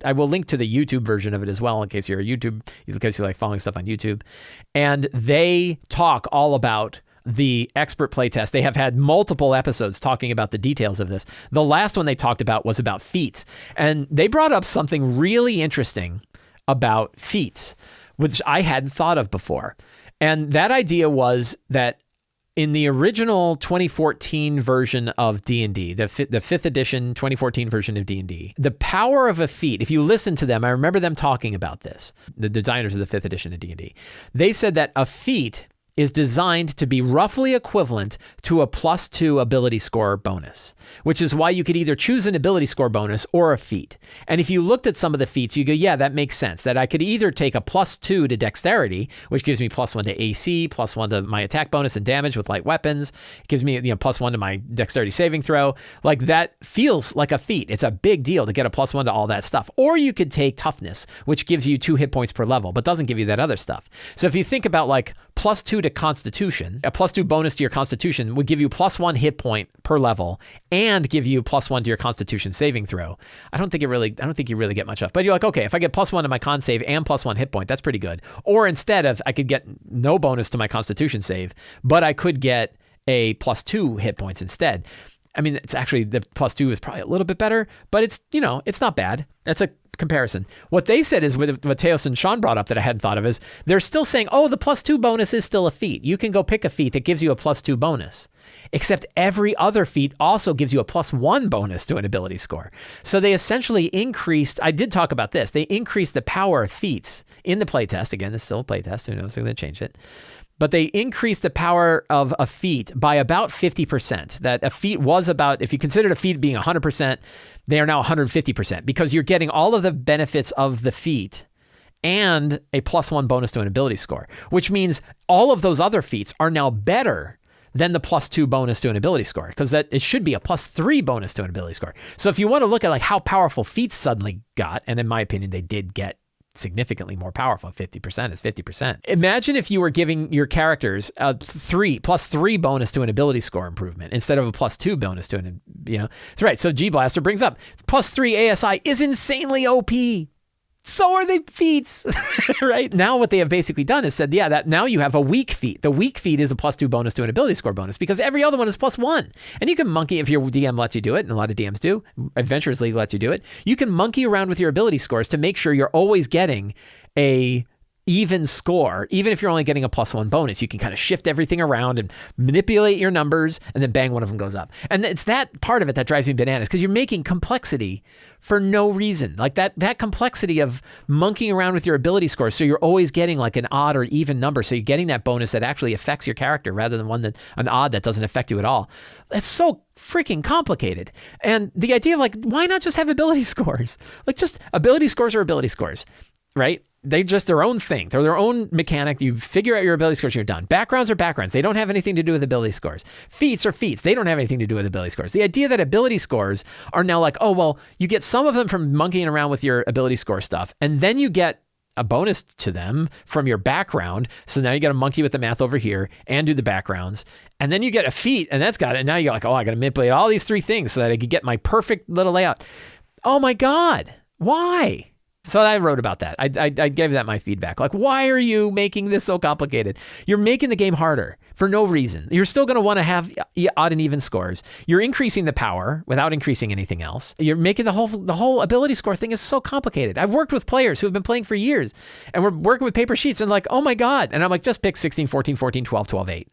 I will link to the YouTube version of it as well in case you like following stuff on YouTube. And they talk all about the expert playtest. They have had multiple episodes talking about the details of this. The last one they talked about was about Feats. And they brought up something really interesting about Feats, which I hadn't thought of before. And that idea was that in the original 2014 version of D&D, the 5th edition 2014 version of D&D, the power of a feat, if you listen to them, I remember them talking about this, the designers of the 5th edition of D&D, they said that a feat is designed to be roughly equivalent to a +2 ability score bonus, which is why you could either choose an ability score bonus or a feat. And if you looked at some of the feats, you go, yeah, that makes sense, that I could either take a +2 to dexterity, which gives me +1 to AC, +1 to my attack bonus and damage with light weapons. It gives me +1 to my dexterity saving throw. Like that feels like a feat. It's a big deal to get a +1 to all that stuff. Or you could take toughness, which gives you 2 hit points per level, but doesn't give you that other stuff. So if you think about like +2 to Constitution. A +2 bonus to your Constitution would give you +1 hit point per level and give you +1 to your Constitution saving throw. I don't think you really get much off. But you're like, okay, if I get +1 to my con save and +1 hit point, that's pretty good. Or instead of, I could get no bonus to my Constitution save, but I could get a +2 hit points instead. I mean, it's actually, the +2 is probably a little bit better, but it's, it's not bad. That's a comparison. What they said is, what Teos and Sean brought up that I hadn't thought of, is they're still saying, oh, the +2 bonus is still a feat. You can go pick a feat that gives you a +2 bonus. Except every other feat also gives you a +1 bonus to an ability score. So they essentially increased, I did talk about this, they increased the power of feats in the playtest. Again, this is still a playtest, who knows, they're going to change it. But they increased the power of a feat by about 50%. That a feat was about, if you considered a feat being 100%, they are now 150%, because you're getting all of the benefits of the feat and a +1 bonus to an ability score, which means all of those other feats are now better than the +2 bonus to an ability score, because that it should be a +3 bonus to an ability score. So if you want to look at like how powerful feats suddenly got, and in my opinion, they did get significantly more powerful. 50% is 50%. Imagine if you were giving your characters a +3 bonus to an ability score improvement instead of a +2 bonus to an, That's right. So G Blaster brings up +3 ASI is insanely OP. So are they feats, right? Now what they have basically done is said, that now you have a weak feat. The weak feat is a +2 bonus to an ability score bonus, because every other one is +1. And you can monkey, if your DM lets you do it, and a lot of DMs do, Adventurers League lets you do it, you can monkey around with your ability scores to make sure you're always getting a even score. Even if you're only getting a +1 bonus, you can kind of shift everything around and manipulate your numbers, and then bang, one of them goes up. And it's that part of it that drives me bananas, because you're making complexity for no reason. Like that complexity of monkeying around with your ability scores, so you're always getting like an odd or even number, so you're getting that bonus that actually affects your character rather than an odd that doesn't affect you at all. It's so freaking complicated. And the idea of like, why not just have ability scores? Like, just ability scores are ability scores, right? They just their own thing. They're their own mechanic. You figure out your ability scores, you're done. Backgrounds are backgrounds. They don't have anything to do with ability scores. Feats are feats. They don't have anything to do with ability scores. The idea that ability scores are now like, oh, well, you get some of them from monkeying around with your ability score stuff, and then you get a bonus to them from your background. So now you got to monkey with the math over here and do the backgrounds. And then you get a feat, and that's got it. And now you're like, oh, I got to manipulate all these 3 things so that I could get my perfect little layout. Oh my God. Why? So I wrote about that. I gave that my feedback. Like, why are you making this so complicated? You're making the game harder for no reason. You're still going to want to have odd and even scores. You're increasing the power without increasing anything else. You're making the whole ability score thing is so complicated. I've worked with players who have been playing for years, and we're working with paper sheets, and like, oh my God. And I'm like, just pick 16, 14, 14, 12, 12, 8.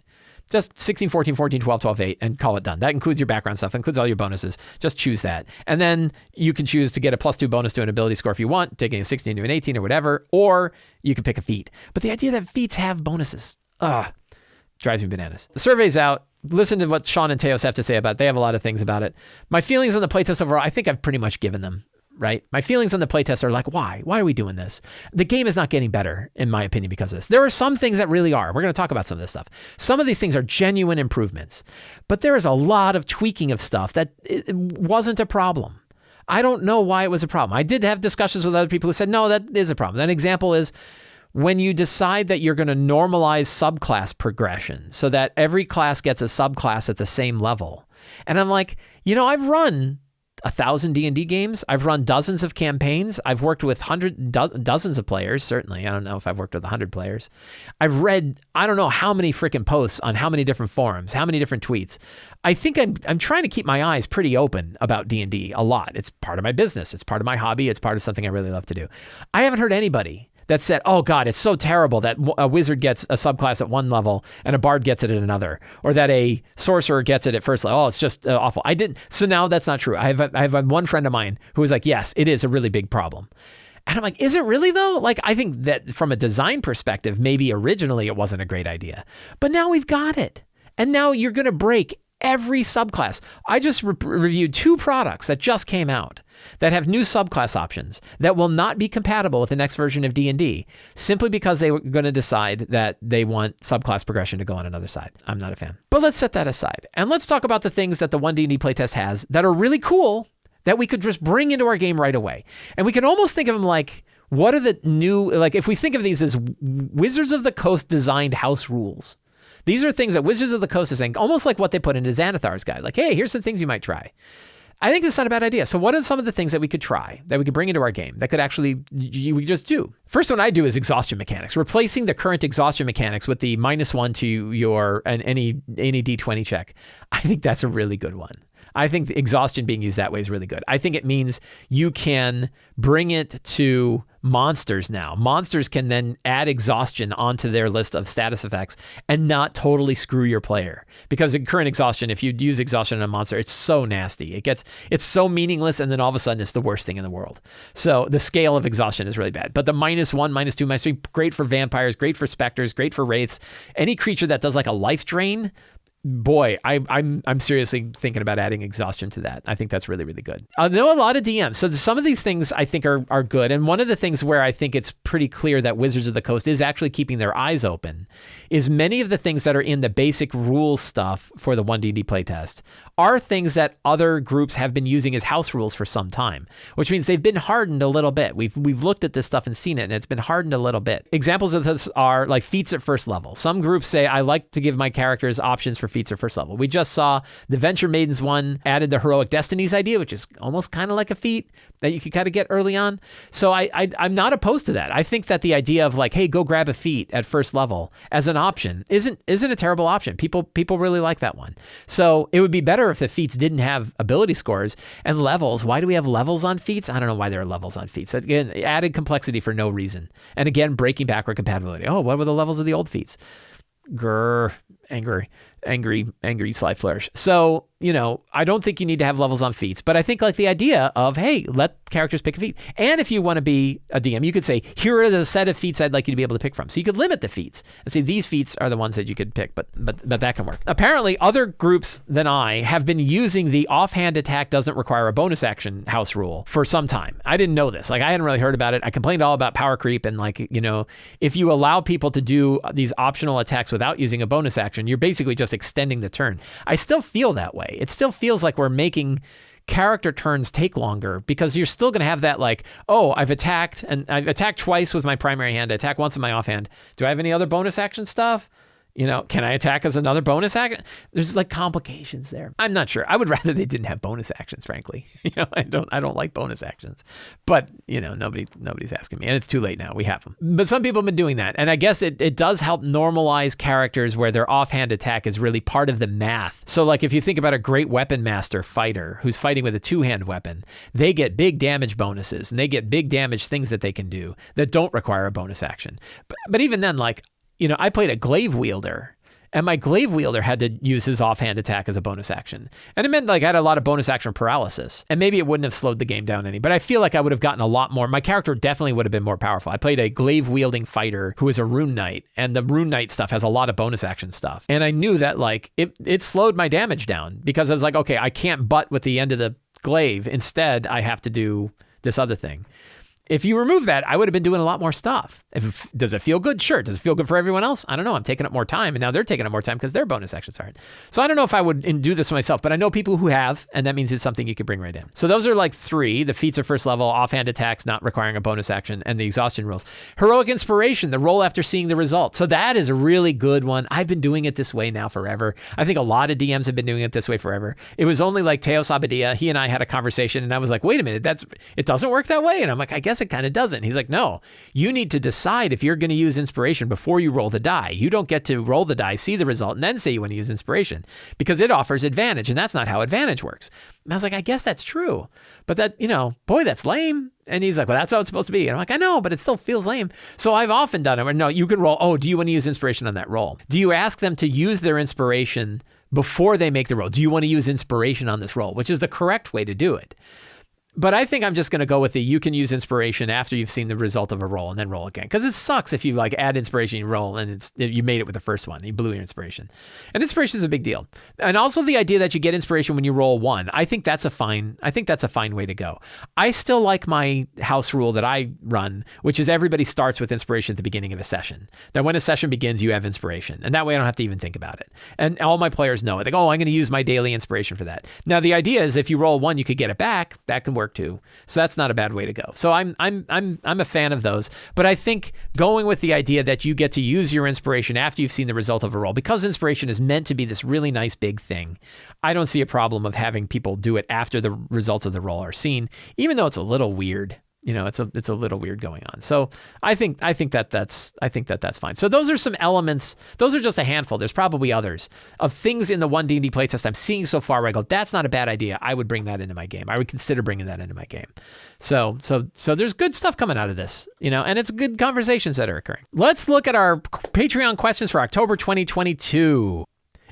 Just 16, 14, 14, 12, 12, 8, and call it done. That includes your background stuff, includes all your bonuses. Just choose that. And then you can choose to get a +2 bonus to an ability score if you want, taking a 16 to an 18 or whatever, or you can pick a feat. But the idea that feats have bonuses, drives me bananas. The survey's out. Listen to what Sean and Teos have to say about it. They have a lot of things about it. My feelings on the playtest overall, I think I've pretty much given them. Right? My feelings on the playtest are like, why? Why are we doing this? The game is not getting better, in my opinion, because of this. There are some things that really are. We're going to talk about some of this stuff. Some of these things are genuine improvements, but there is a lot of tweaking of stuff that it wasn't a problem. I don't know why it was a problem. I did have discussions with other people who said, no, that is a problem. An example is when you decide that you're going to normalize subclass progression so that every class gets a subclass at the same level. And I'm like, I've run 1,000 D&D games. I've run dozens of campaigns. I've worked with dozens of players, certainly. I don't know if I've worked with 100 players. I've read, I don't know how many freaking posts on how many different forums, how many different tweets. I think I'm trying to keep my eyes pretty open about D&D a lot. It's part of my business. It's part of my hobby. It's part of something I really love to do. I haven't heard anybody that said, oh God, it's so terrible that a wizard gets a subclass at one level and a bard gets it at another, or that a sorcerer gets it at first level. Oh, it's just awful. So now that's not true. I have one friend of mine who was like, yes, it is a really big problem. And I'm like, is it really though? Like, I think that from a design perspective, maybe originally it wasn't a great idea, but now we've got it. And now you're going to break every subclass. I just reviewed 2 products that just came out that have new subclass options that will not be compatible with the next version of D&D, simply because they were going to decide that they want subclass progression to go on another side. I'm not a fan. But let's set that aside. And let's talk about the things that the 1D&D playtest has that are really cool that we could just bring into our game right away. And we can almost think of them like what are the new, like if we think of these as Wizards of the Coast designed house rules, these are things that Wizards of the Coast is saying, almost like what they put into Xanathar's guide. Like, hey, here's some things you might try. I think that's not a bad idea. So what are some of the things that we could try, that we could bring into our game, that could actually, we just do? First one I do is exhaustion mechanics. Replacing the current exhaustion mechanics with the -1 to your any D20 check. I think that's a really good one. I think the exhaustion being used that way is really good. I think it means you can bring it to monsters now. Monsters can then add exhaustion onto their list of status effects and not totally screw your player. Because in current exhaustion, if you use exhaustion on a monster, it's so nasty. It's so meaningless, and then all of a sudden it's the worst thing in the world. So the scale of exhaustion is really bad. But the -1, -2, -3, great for vampires, great for specters, great for wraiths. Any creature that does like a life drain, boy, I'm seriously thinking about adding exhaustion to that. I think that's really, really good. I know a lot of DMs. So some of these things I think are good. And one of the things where I think it's pretty clear that Wizards of the Coast is actually keeping their eyes open is many of the things that are in the basic rules stuff for the 1D&D playtest are things that other groups have been using as house rules for some time, which means they've been hardened a little bit. We've looked at this stuff and seen it, and it's been hardened a little bit. Examples of this are like feats at first level. Some groups say, I like to give my characters options for feats at first level. We just saw the Venture Maidens one added the Heroic Destinies idea, which is almost kind of like a feat that you could kind of get early on. So I'm not opposed to that. I think that the idea of like, hey, go grab a feat at first level as an option isn't a terrible option. People really like that one. So it would be better if the feats didn't have ability scores and levels. Why do we have levels on feats? I don't know why there are levels on feats. Again, added complexity for no reason. And again, breaking backward compatibility. Oh, what were the levels of the old feats? Grr, angry Sly Flourish. So, I don't think you need to have levels on feats, but I think like the idea of, hey, let characters pick a feat. And if you want to be a DM, you could say, here are the set of feats I'd like you to be able to pick from. So you could limit the feats and say, these feats are the ones that you could pick, but that can work. Apparently, other groups than I have been using the offhand attack doesn't require a bonus action house rule for some time. I didn't know this. Like, I hadn't really heard about it. I complained all about power creep and like, if you allow people to do these optional attacks without using a bonus action, you're basically just extending the turn. I still feel that way. It still feels like we're making character turns take longer because you're still going to have that like, oh, I've attacked twice with my primary hand. I attack once in my offhand. Do I have any other bonus action stuff? Can I attack as another bonus action? There's like complications there. I'm not sure. I would rather they didn't have bonus actions, frankly. I don't like bonus actions, but nobody's asking me, and it's too late now. We have them, but some people have been doing that, and I guess it does help normalize characters where their offhand attack is really part of the math. So like if you think about a great weapon master fighter who's fighting with a two-hand weapon, they get big damage bonuses and they get big damage things that they can do that don't require a bonus action. But even then, like, I played a glaive wielder, and my glaive wielder had to use his offhand attack as a bonus action. And it meant like I had a lot of bonus action paralysis, and maybe it wouldn't have slowed the game down any, but I feel like I would have gotten a lot more. My character definitely would have been more powerful. I played a glaive wielding fighter who is a rune knight, and the rune knight stuff has a lot of bonus action stuff. And I knew that like it slowed my damage down because I was like, okay, I can't butt with the end of the glaive. Instead, I have to do this other thing. If you remove that, I would have been doing a lot more stuff. Does it feel good? Sure. Does it feel good for everyone else? I don't know. I'm taking up more time, and now they're taking up more time because their bonus actions aren't. So I don't know if I would do this myself, but I know people who have, and that means it's something you could bring right in. So those are like 3, the feats of first level, offhand attacks not requiring a bonus action, and the exhaustion rules. Heroic Inspiration, the roll after seeing the result. So that is a really good one. I've been doing it this way now forever. I think a lot of DMs have been doing it this way forever. It was only like Teos Abadia. He and I had a conversation, and I was like, wait a minute, it doesn't work that way? And I'm like, I guess it kind of doesn't. He's like, no, you need to decide if you're going to use inspiration before you roll the die. You don't get to roll the die, see the result, and then say you want to use inspiration because it offers advantage, and that's not how advantage works. And I was like, I guess that's true, but that, boy, that's lame. And he's like, well, that's how it's supposed to be. And I'm like, I know, but it still feels lame. So I've often done it where, no, you can roll. Oh, do you want to use inspiration on that roll? Do you ask them to use their inspiration before they make the roll? Do you want to use inspiration on this roll, which is the correct way to do it? But I think I'm just going to go with you can use inspiration after you've seen the result of a roll and then roll again. Because it sucks if you like add inspiration, you roll, and you made it with the first one. You blew your inspiration. And inspiration is a big deal. And also the idea that you get inspiration when you roll 1. I think that's a fine way to go. I still like my house rule that I run, which is everybody starts with inspiration at the beginning of a session. That when a session begins, you have inspiration. And that way I don't have to even think about it. And all my players know it. They go, oh, I'm going to use my daily inspiration for that. Now the idea is if you roll 1, you could get it back. That can work work too. So that's not a bad way to go. So I'm a fan of those. But I think going with the idea that you get to use your inspiration after you've seen the result of a roll, because inspiration is meant to be this really nice big thing, I don't see a problem of having people do it after the results of the roll are seen, even though it's a little weird. It's a little weird going on. So I think that's fine. So those are some elements. Those are just a handful. There's probably others of things in the 1D&D playtest I'm seeing so far where I go, that's not a bad idea. I would bring that into my game. I would consider bringing that into my game. So there's good stuff coming out of this, and it's good conversations that are occurring. Let's look at our Patreon questions for October 2022.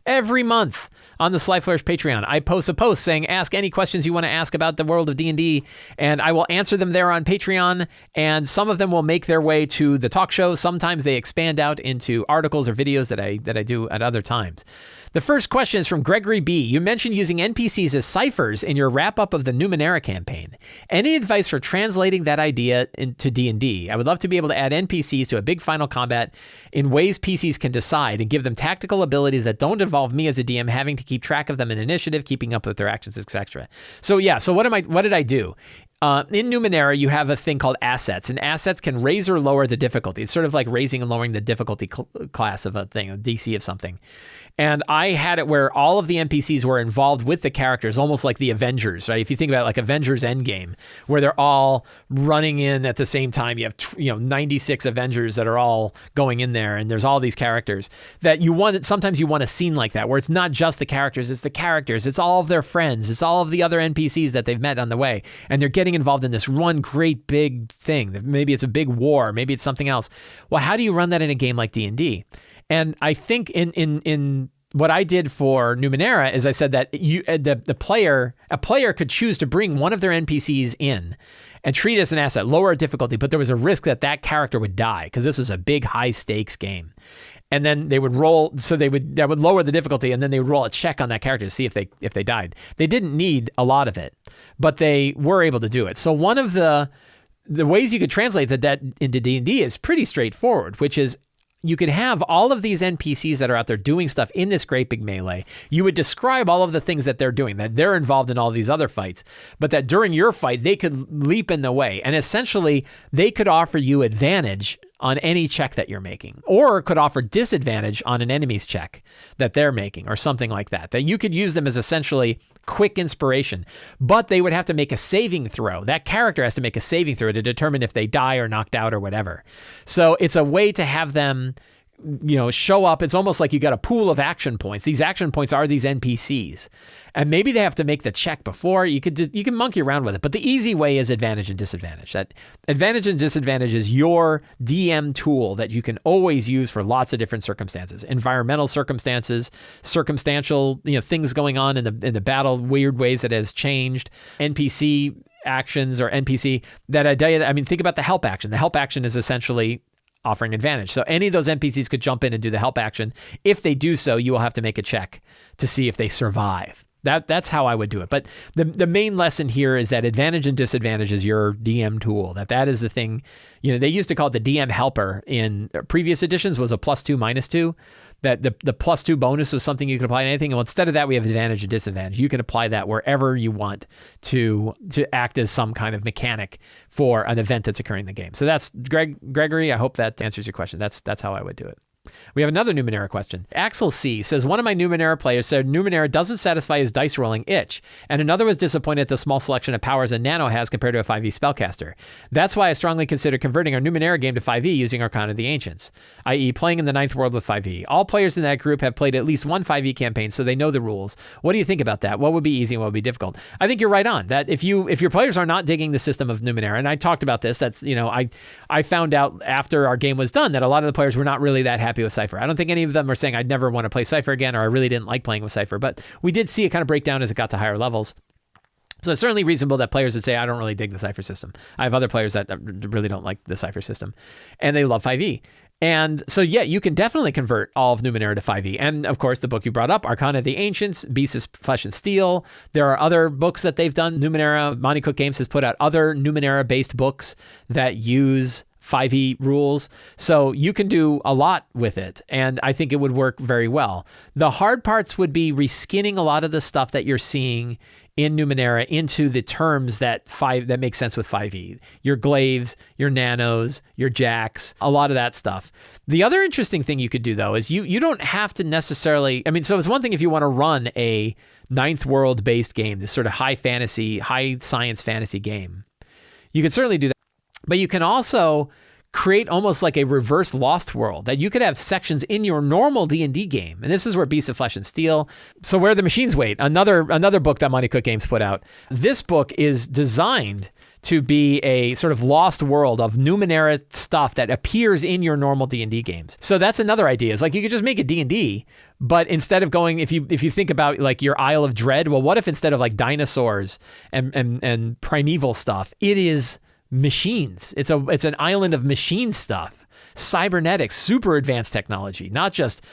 Every month on the Sly Flourish Patreon, I post a post saying, ask any questions you want to ask about the world of D&D, and I will answer them there on Patreon, and some of them will make their way to the talk show. Sometimes they expand out into articles or videos that I do at other times. The first question is from Gregory B. You mentioned using NPCs as ciphers in your wrap-up of the Numenera campaign. Any advice for translating that idea into D&D? I would love to be able to add NPCs to a big final combat in ways PCs can decide and give them tactical abilities that don't involve me as a DM having to keep track of them in initiative, keeping up with their actions, etc. So what did I do? In Numenera, you have a thing called assets, and assets can raise or lower the difficulty. It's sort of like raising and lowering the difficulty class of a thing, a DC of something. And I had it where all of the NPCs were involved with the characters, almost like the Avengers, right? If you think about it, like Avengers Endgame, where they're all running in at the same time. You have 96 Avengers that are all going in there, and there's all these characters that sometimes you want a scene like that, where it's not just the characters, it's all of their friends, it's all of the other NPCs that they've met on the way, and they're getting involved in this one great big thing. Maybe it's a big war, maybe it's something else. Well, how do you run that in a game like D&D? And I think in what I did for Numenera is I said that a player could choose to bring one of their NPCs in and treat it as an asset, lower difficulty, but there was a risk that character would die because this was a big high stakes game. And then they would roll, so that would lower the difficulty, and then they would roll a check on that character to see if they died. They didn't need a lot of it, but they were able to do it. So one of the ways you could translate that into D&D is pretty straightforward, which is you could have all of these NPCs that are out there doing stuff in this great big melee. You would describe all of the things that they're doing, that they're involved in all these other fights, but that during your fight, they could leap in the way. And essentially, they could offer you advantage on any check that you're making, or could offer disadvantage on an enemy's check that they're making, or something like that. That you could use them as essentially quick inspiration, but they would have to make a saving throw. That character has to make a saving throw to determine if they die or knocked out or whatever. So it's a way to have them, show up. It's almost like you got a pool of action points. These action points are these NPCs, and maybe they have to make the check before. You can monkey around with it, but the easy way is advantage and disadvantage. That advantage and disadvantage is your DM tool that you can always use for lots of different circumstances, environmental circumstances, circumstantial, things going on in the battle, weird ways that has changed, NPC actions or NPC that think about the help action. The help action is essentially offering advantage. So any of those NPCs could jump in and do the help action. If they do so, you will have to make a check to see if they survive. That's how I would do it. But the main lesson here is that advantage and disadvantage is your DM tool. That is the thing. They used to call it the DM helper in previous editions, was a +2, -2. That the +2 bonus was something you could apply to anything. Well, instead of that, we have advantage and disadvantage. You can apply that wherever you want to act as some kind of mechanic for an event that's occurring in the game. So that's Gregory. I hope that answers your question. That's how I would do it. We have another Numenera question. Axel C. says, one of my Numenera players said Numenera doesn't satisfy his dice rolling itch, and another was disappointed at the small selection of powers a Nano has compared to a 5e spellcaster. That's why I strongly consider converting our Numenera game to 5e using Arcana of the Ancients, i.e. playing in the 9th world with 5e. All players in that group have played at least one 5e campaign, so they know the rules. What do you think about that? What would be easy and what would be difficult? I think you're right on, that if your players are not digging the system of Numenera, and I talked about this, I found out after our game was done that a lot of the players were not really that happy with Cypher. I don't think any of them are saying I'd never want to play Cypher again, or I really didn't like playing with Cypher, but we did see it kind of break down as it got to higher levels. So it's certainly reasonable that players would say, I don't really dig the Cypher system. I have other players that really don't like the Cypher system, and they love 5e. And so, yeah, you can definitely convert all of Numenera to 5e. And of course, the book you brought up, Arcana of the Ancients, Beasts of Flesh and Steel. There are other books that they've done. Numenera, Monte Cook Games has put out other Numenera-based books that use 5e rules. So you can do a lot with it, and I think it would work very well. The hard parts would be reskinning a lot of the stuff that you're seeing in Numenera into the terms that make sense with 5e. Your glaives, your nanos, your jacks, a lot of that stuff. The other interesting thing you could do, though, is you don't have to necessarily, so it's one thing if you want to run a ninth world based game, this sort of high science fantasy game. You could certainly do that, but you can also create almost like a reverse Lost World, that you could have sections in your normal D&D game. And this is where Beasts of Flesh and Steel, So Where the Machines Wait, another book that Monty Cook Games put out. This book is designed to be a sort of lost world of Numenera stuff that appears in your normal D&D games. So that's another idea. It's like you could just make a D&D, but instead of going, if you think about like your Isle of Dread, well, what if instead of like dinosaurs and primeval stuff, it is machines. It's an island of machine stuff, cybernetics, super advanced technology, not just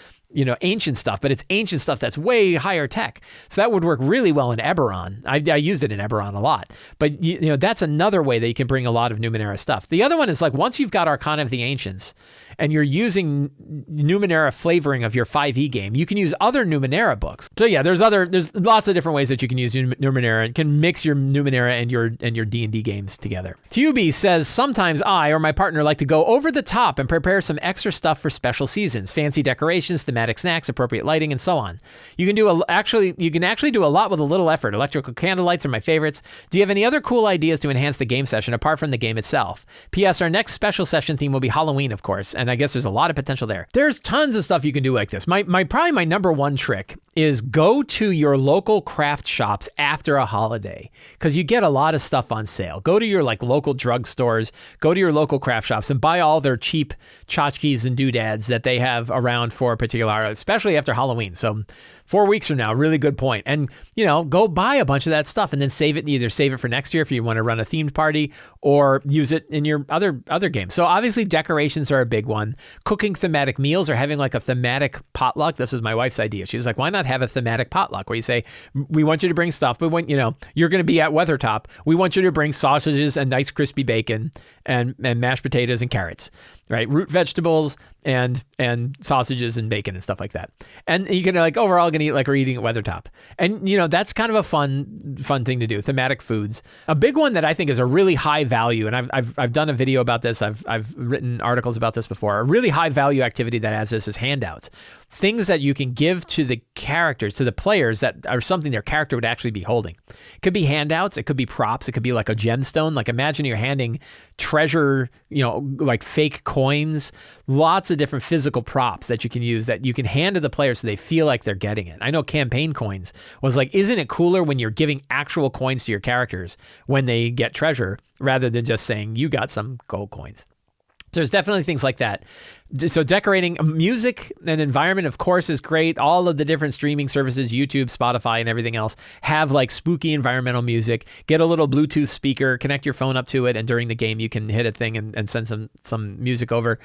ancient stuff, but it's ancient stuff that's way higher tech. So that would work really well in Eberron. I used it in Eberron a lot, but that's another way that you can bring a lot of Numenera stuff. The other one is like once you've got Arcana of the Ancients and you're using Numenera flavoring of your 5e game, you can use other Numenera books. So yeah, there's lots of different ways that you can use Numenera and can mix your Numenera and your D&D games together. Tubi says, sometimes I or my partner like to go over the top and prepare some extra stuff for special seasons, fancy decorations, thematic snacks, appropriate lighting, and so on. You can actually do a lot with a little effort. Electrical candlelights are my favorites. Do you have any other cool ideas to enhance the game session apart from the game itself? P.S. Our next special session theme will be Halloween, of course, and I guess there's a lot of potential there. There's tons of stuff you can do like this. Probably my number one trick is go to your local craft shops after a holiday, because you get a lot of stuff on sale. Go to your like local drugstores, go to your local craft shops and buy all their cheap tchotchkes and doodads that they have around for a particular hour, especially after Halloween. So 4 weeks from now, really good point. And, go buy a bunch of that stuff and then either save it for next year if you want to run a themed party or use it in your other games. So obviously decorations are a big one. Cooking thematic meals or having like a thematic potluck. This is my wife's idea. She was like, why not have a thematic potluck where you say, we want you to bring stuff, but when, you're going to be at Weathertop, we want you to bring sausages and nice crispy bacon and mashed potatoes and carrots, right? Root vegetables and sausages and bacon and stuff like that. And you can like, we're all going to eat like we're eating at Weathertop. And, that's kind of a fun thing to do, thematic foods. A big one that I think is a really high value, and I've done a video about this, I've written articles about this before, a really high value activity that has this is handouts. Things that you can give to the characters, to the players that are something their character would actually be holding. It could be handouts, it could be props, it could be like a gemstone. Like imagine you're handing treasure, like fake coins, lots of different physical props that you can use that you can hand to the players so they feel like they're getting it. I know campaign coins was like, isn't it cooler when you're giving actual coins to your characters when they get treasure rather than just saying you got some gold coins? There's definitely things like that. So decorating music and environment, of course, is great. All of the different streaming services, YouTube, Spotify, and everything else have like spooky environmental music. Get a little Bluetooth speaker, connect your phone up to it, and during the game, you can hit a thing and send some music over.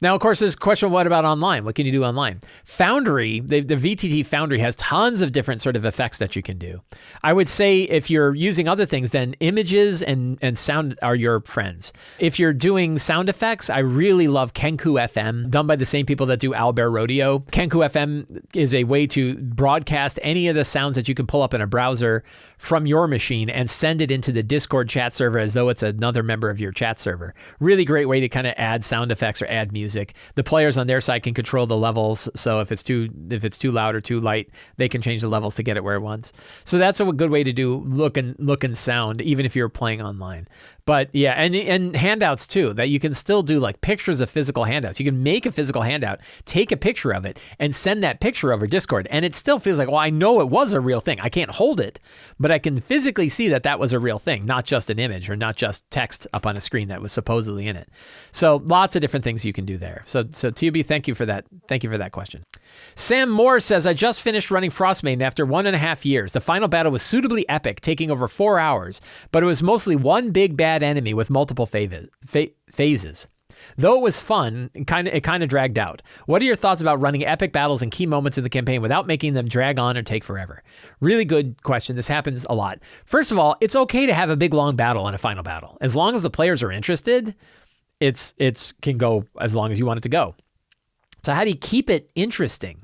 Now, of course, there's a question, what about online? What can you do online? Foundry, the VTT Foundry has tons of different sort of effects that you can do. I would say if you're using other things, then images and sound are your friends. If you're doing sound effects, I really love Kenku FM, done by the same people that do Owlbear Rodeo. Kenku FM is a way to broadcast any of the sounds that you can pull up in a browser from your machine and send it into the Discord chat server as though it's another member of your chat server. Really great way to kind of add sound effects or add music. The players on their side can control the levels, so if it's too loud or too light, they can change the levels to get it where it wants. So that's a good way to do look and sound, even if you're playing online. But yeah, and handouts too, that you can still do like pictures of physical handouts. You can make a physical handout, take a picture of it, and send that picture over Discord. And it still feels like, well, I know it was a real thing. I can't hold it, but I can physically see that was a real thing, not just an image or not just text up on a screen that was supposedly in it. So lots of different things you can do there. So TUB, thank you for that. Thank you for that question. Sam Moore says, I just finished running Frostmaiden after 1.5 years. The final battle was suitably epic, taking over 4 hours, but it was mostly one big bad enemy with multiple phases. Though it was fun, it kind of dragged out. What are your thoughts about running epic battles and key moments in the campaign without making them drag on or take forever? Really good question. This happens a lot. First of all, it's okay to have a big long battle and a final battle. As long as the players are interested, it can go as long as you want it to go. So how do you keep it interesting?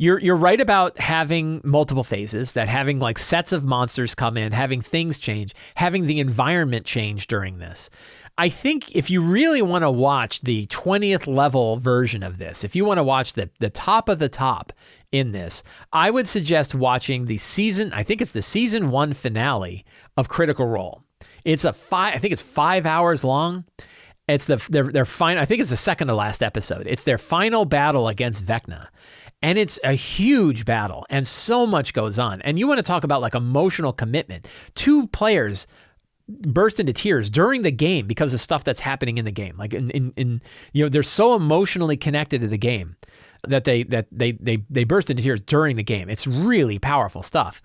You're right about having multiple phases, that having like sets of monsters come in, having things change, having the environment change during this. I think if you really want to watch the 20th level version of this, if you want to watch the top of the top in this, I would suggest watching the season 1 finale of Critical Role. It's I think it's 5 hours long. It's their final, I think it's the second to last episode. It's their final battle against Vecna. And it's a huge battle, and so much goes on. And you want to talk about like emotional commitment. 2 players burst into tears during the game because of stuff that's happening in the game. Like they're so emotionally connected to the game that they burst into tears during the game. It's really powerful stuff.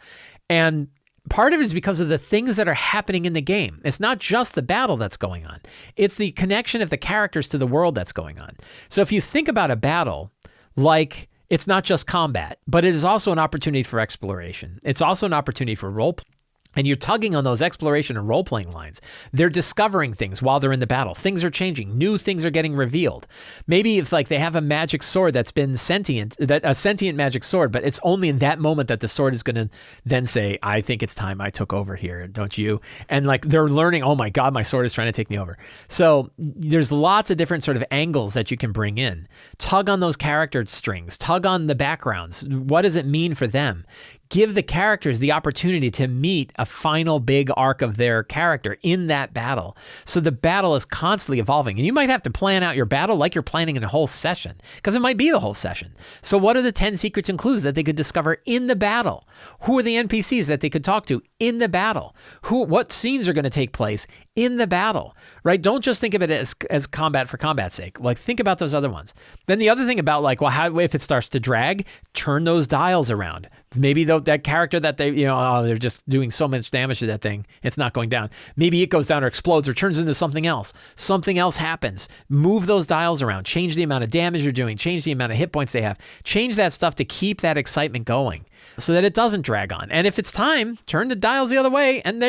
And part of it is because of the things that are happening in the game. It's not just the battle that's going on. It's the connection of the characters to the world that's going on. So if you think about a battle like, it's not just combat, but it is also an opportunity for exploration. It's also an opportunity for role play. And you're tugging on those exploration and role-playing lines. They're discovering things while they're in the battle. Things are changing. New things are getting revealed. Maybe if like they have a magic sword that's been sentient, a sentient magic sword, but it's only in that moment that the sword is going to then say, I think it's time I took over here, don't you? And like they're learning, oh my God, my sword is trying to take me over. So there's lots of different sort of angles that you can bring in. Tug on those character strings. Tug on the backgrounds. What does it mean for them? Give the characters the opportunity to meet a final big arc of their character in that battle. So the battle is constantly evolving. And you might have to plan out your battle like you're planning a whole session, because it might be the whole session. So what are the 10 secrets and clues that they could discover in the battle? Who are the NPCs that they could talk to in the battle? What scenes are going to take place in the battle, right? Don't just think of it as combat for combat's sake. Like think about those other ones. Then the other thing about like, well, how if it starts to drag, turn those dials around. Maybe that character that they're just doing so much damage to that thing, it's not going down. Maybe it goes down or explodes or turns into something else. Something else happens. Move those dials around. Change the amount of damage you're doing. Change the amount of hit points they have. Change that stuff to keep that excitement going so that it doesn't drag on. And if it's time, turn the dials the other way and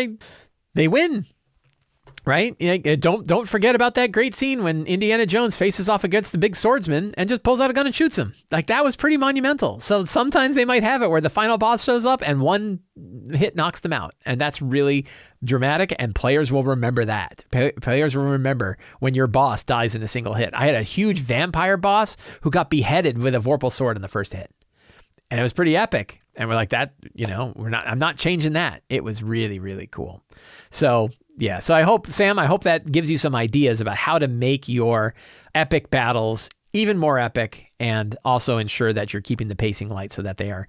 they win. Right? Don't forget about that great scene when Indiana Jones faces off against the big swordsman and just pulls out a gun and shoots him. Like that was pretty monumental. So sometimes they might have it where the final boss shows up and one hit knocks them out. And that's really dramatic, and players will remember that. Players will remember when your boss dies in a single hit. I had a huge vampire boss who got beheaded with a Vorpal sword in the first hit. And it was pretty epic. And we're like, I'm not changing that. It was really, really cool. So yeah, so I hope that gives you some ideas about how to make your epic battles even more epic, and also ensure that you're keeping the pacing light so that they're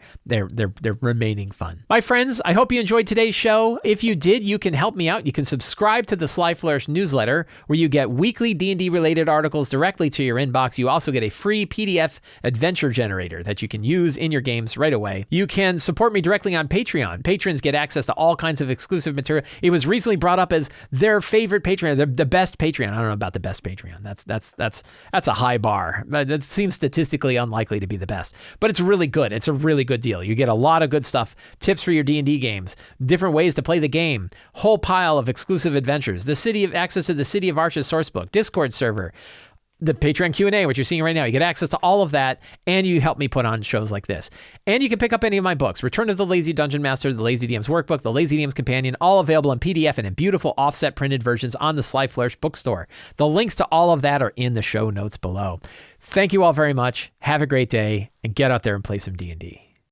remaining fun. My friends, I hope you enjoyed today's show. If you did, you can help me out. You can subscribe to the Sly Flourish newsletter, where you get weekly D&D related articles directly to your inbox. You also get a free PDF adventure generator that you can use in your games right away. You can support me directly on Patreon. Patrons get access to all kinds of exclusive material. It was recently brought up as their favorite Patreon, the best Patreon. I don't know about the best Patreon. That's a high bar. That seems statistically unlikely to be the best, but it's really good. It's a really good deal. You get a lot of good stuff, tips for your D&D games, different ways to play the game, whole pile of exclusive adventures, access to the City of Arches sourcebook, Discord server, the Patreon Q&A, which you're seeing right now. You get access to all of that, and you help me put on shows like this. And you can pick up any of my books: Return of the Lazy Dungeon Master, the Lazy DM's Workbook, the Lazy DM's Companion, all available in PDF and in beautiful offset printed versions on the Sly Flourish bookstore. The links to all of that are in the show notes below. Thank you all very much. Have a great day, and get out there and play some D&D.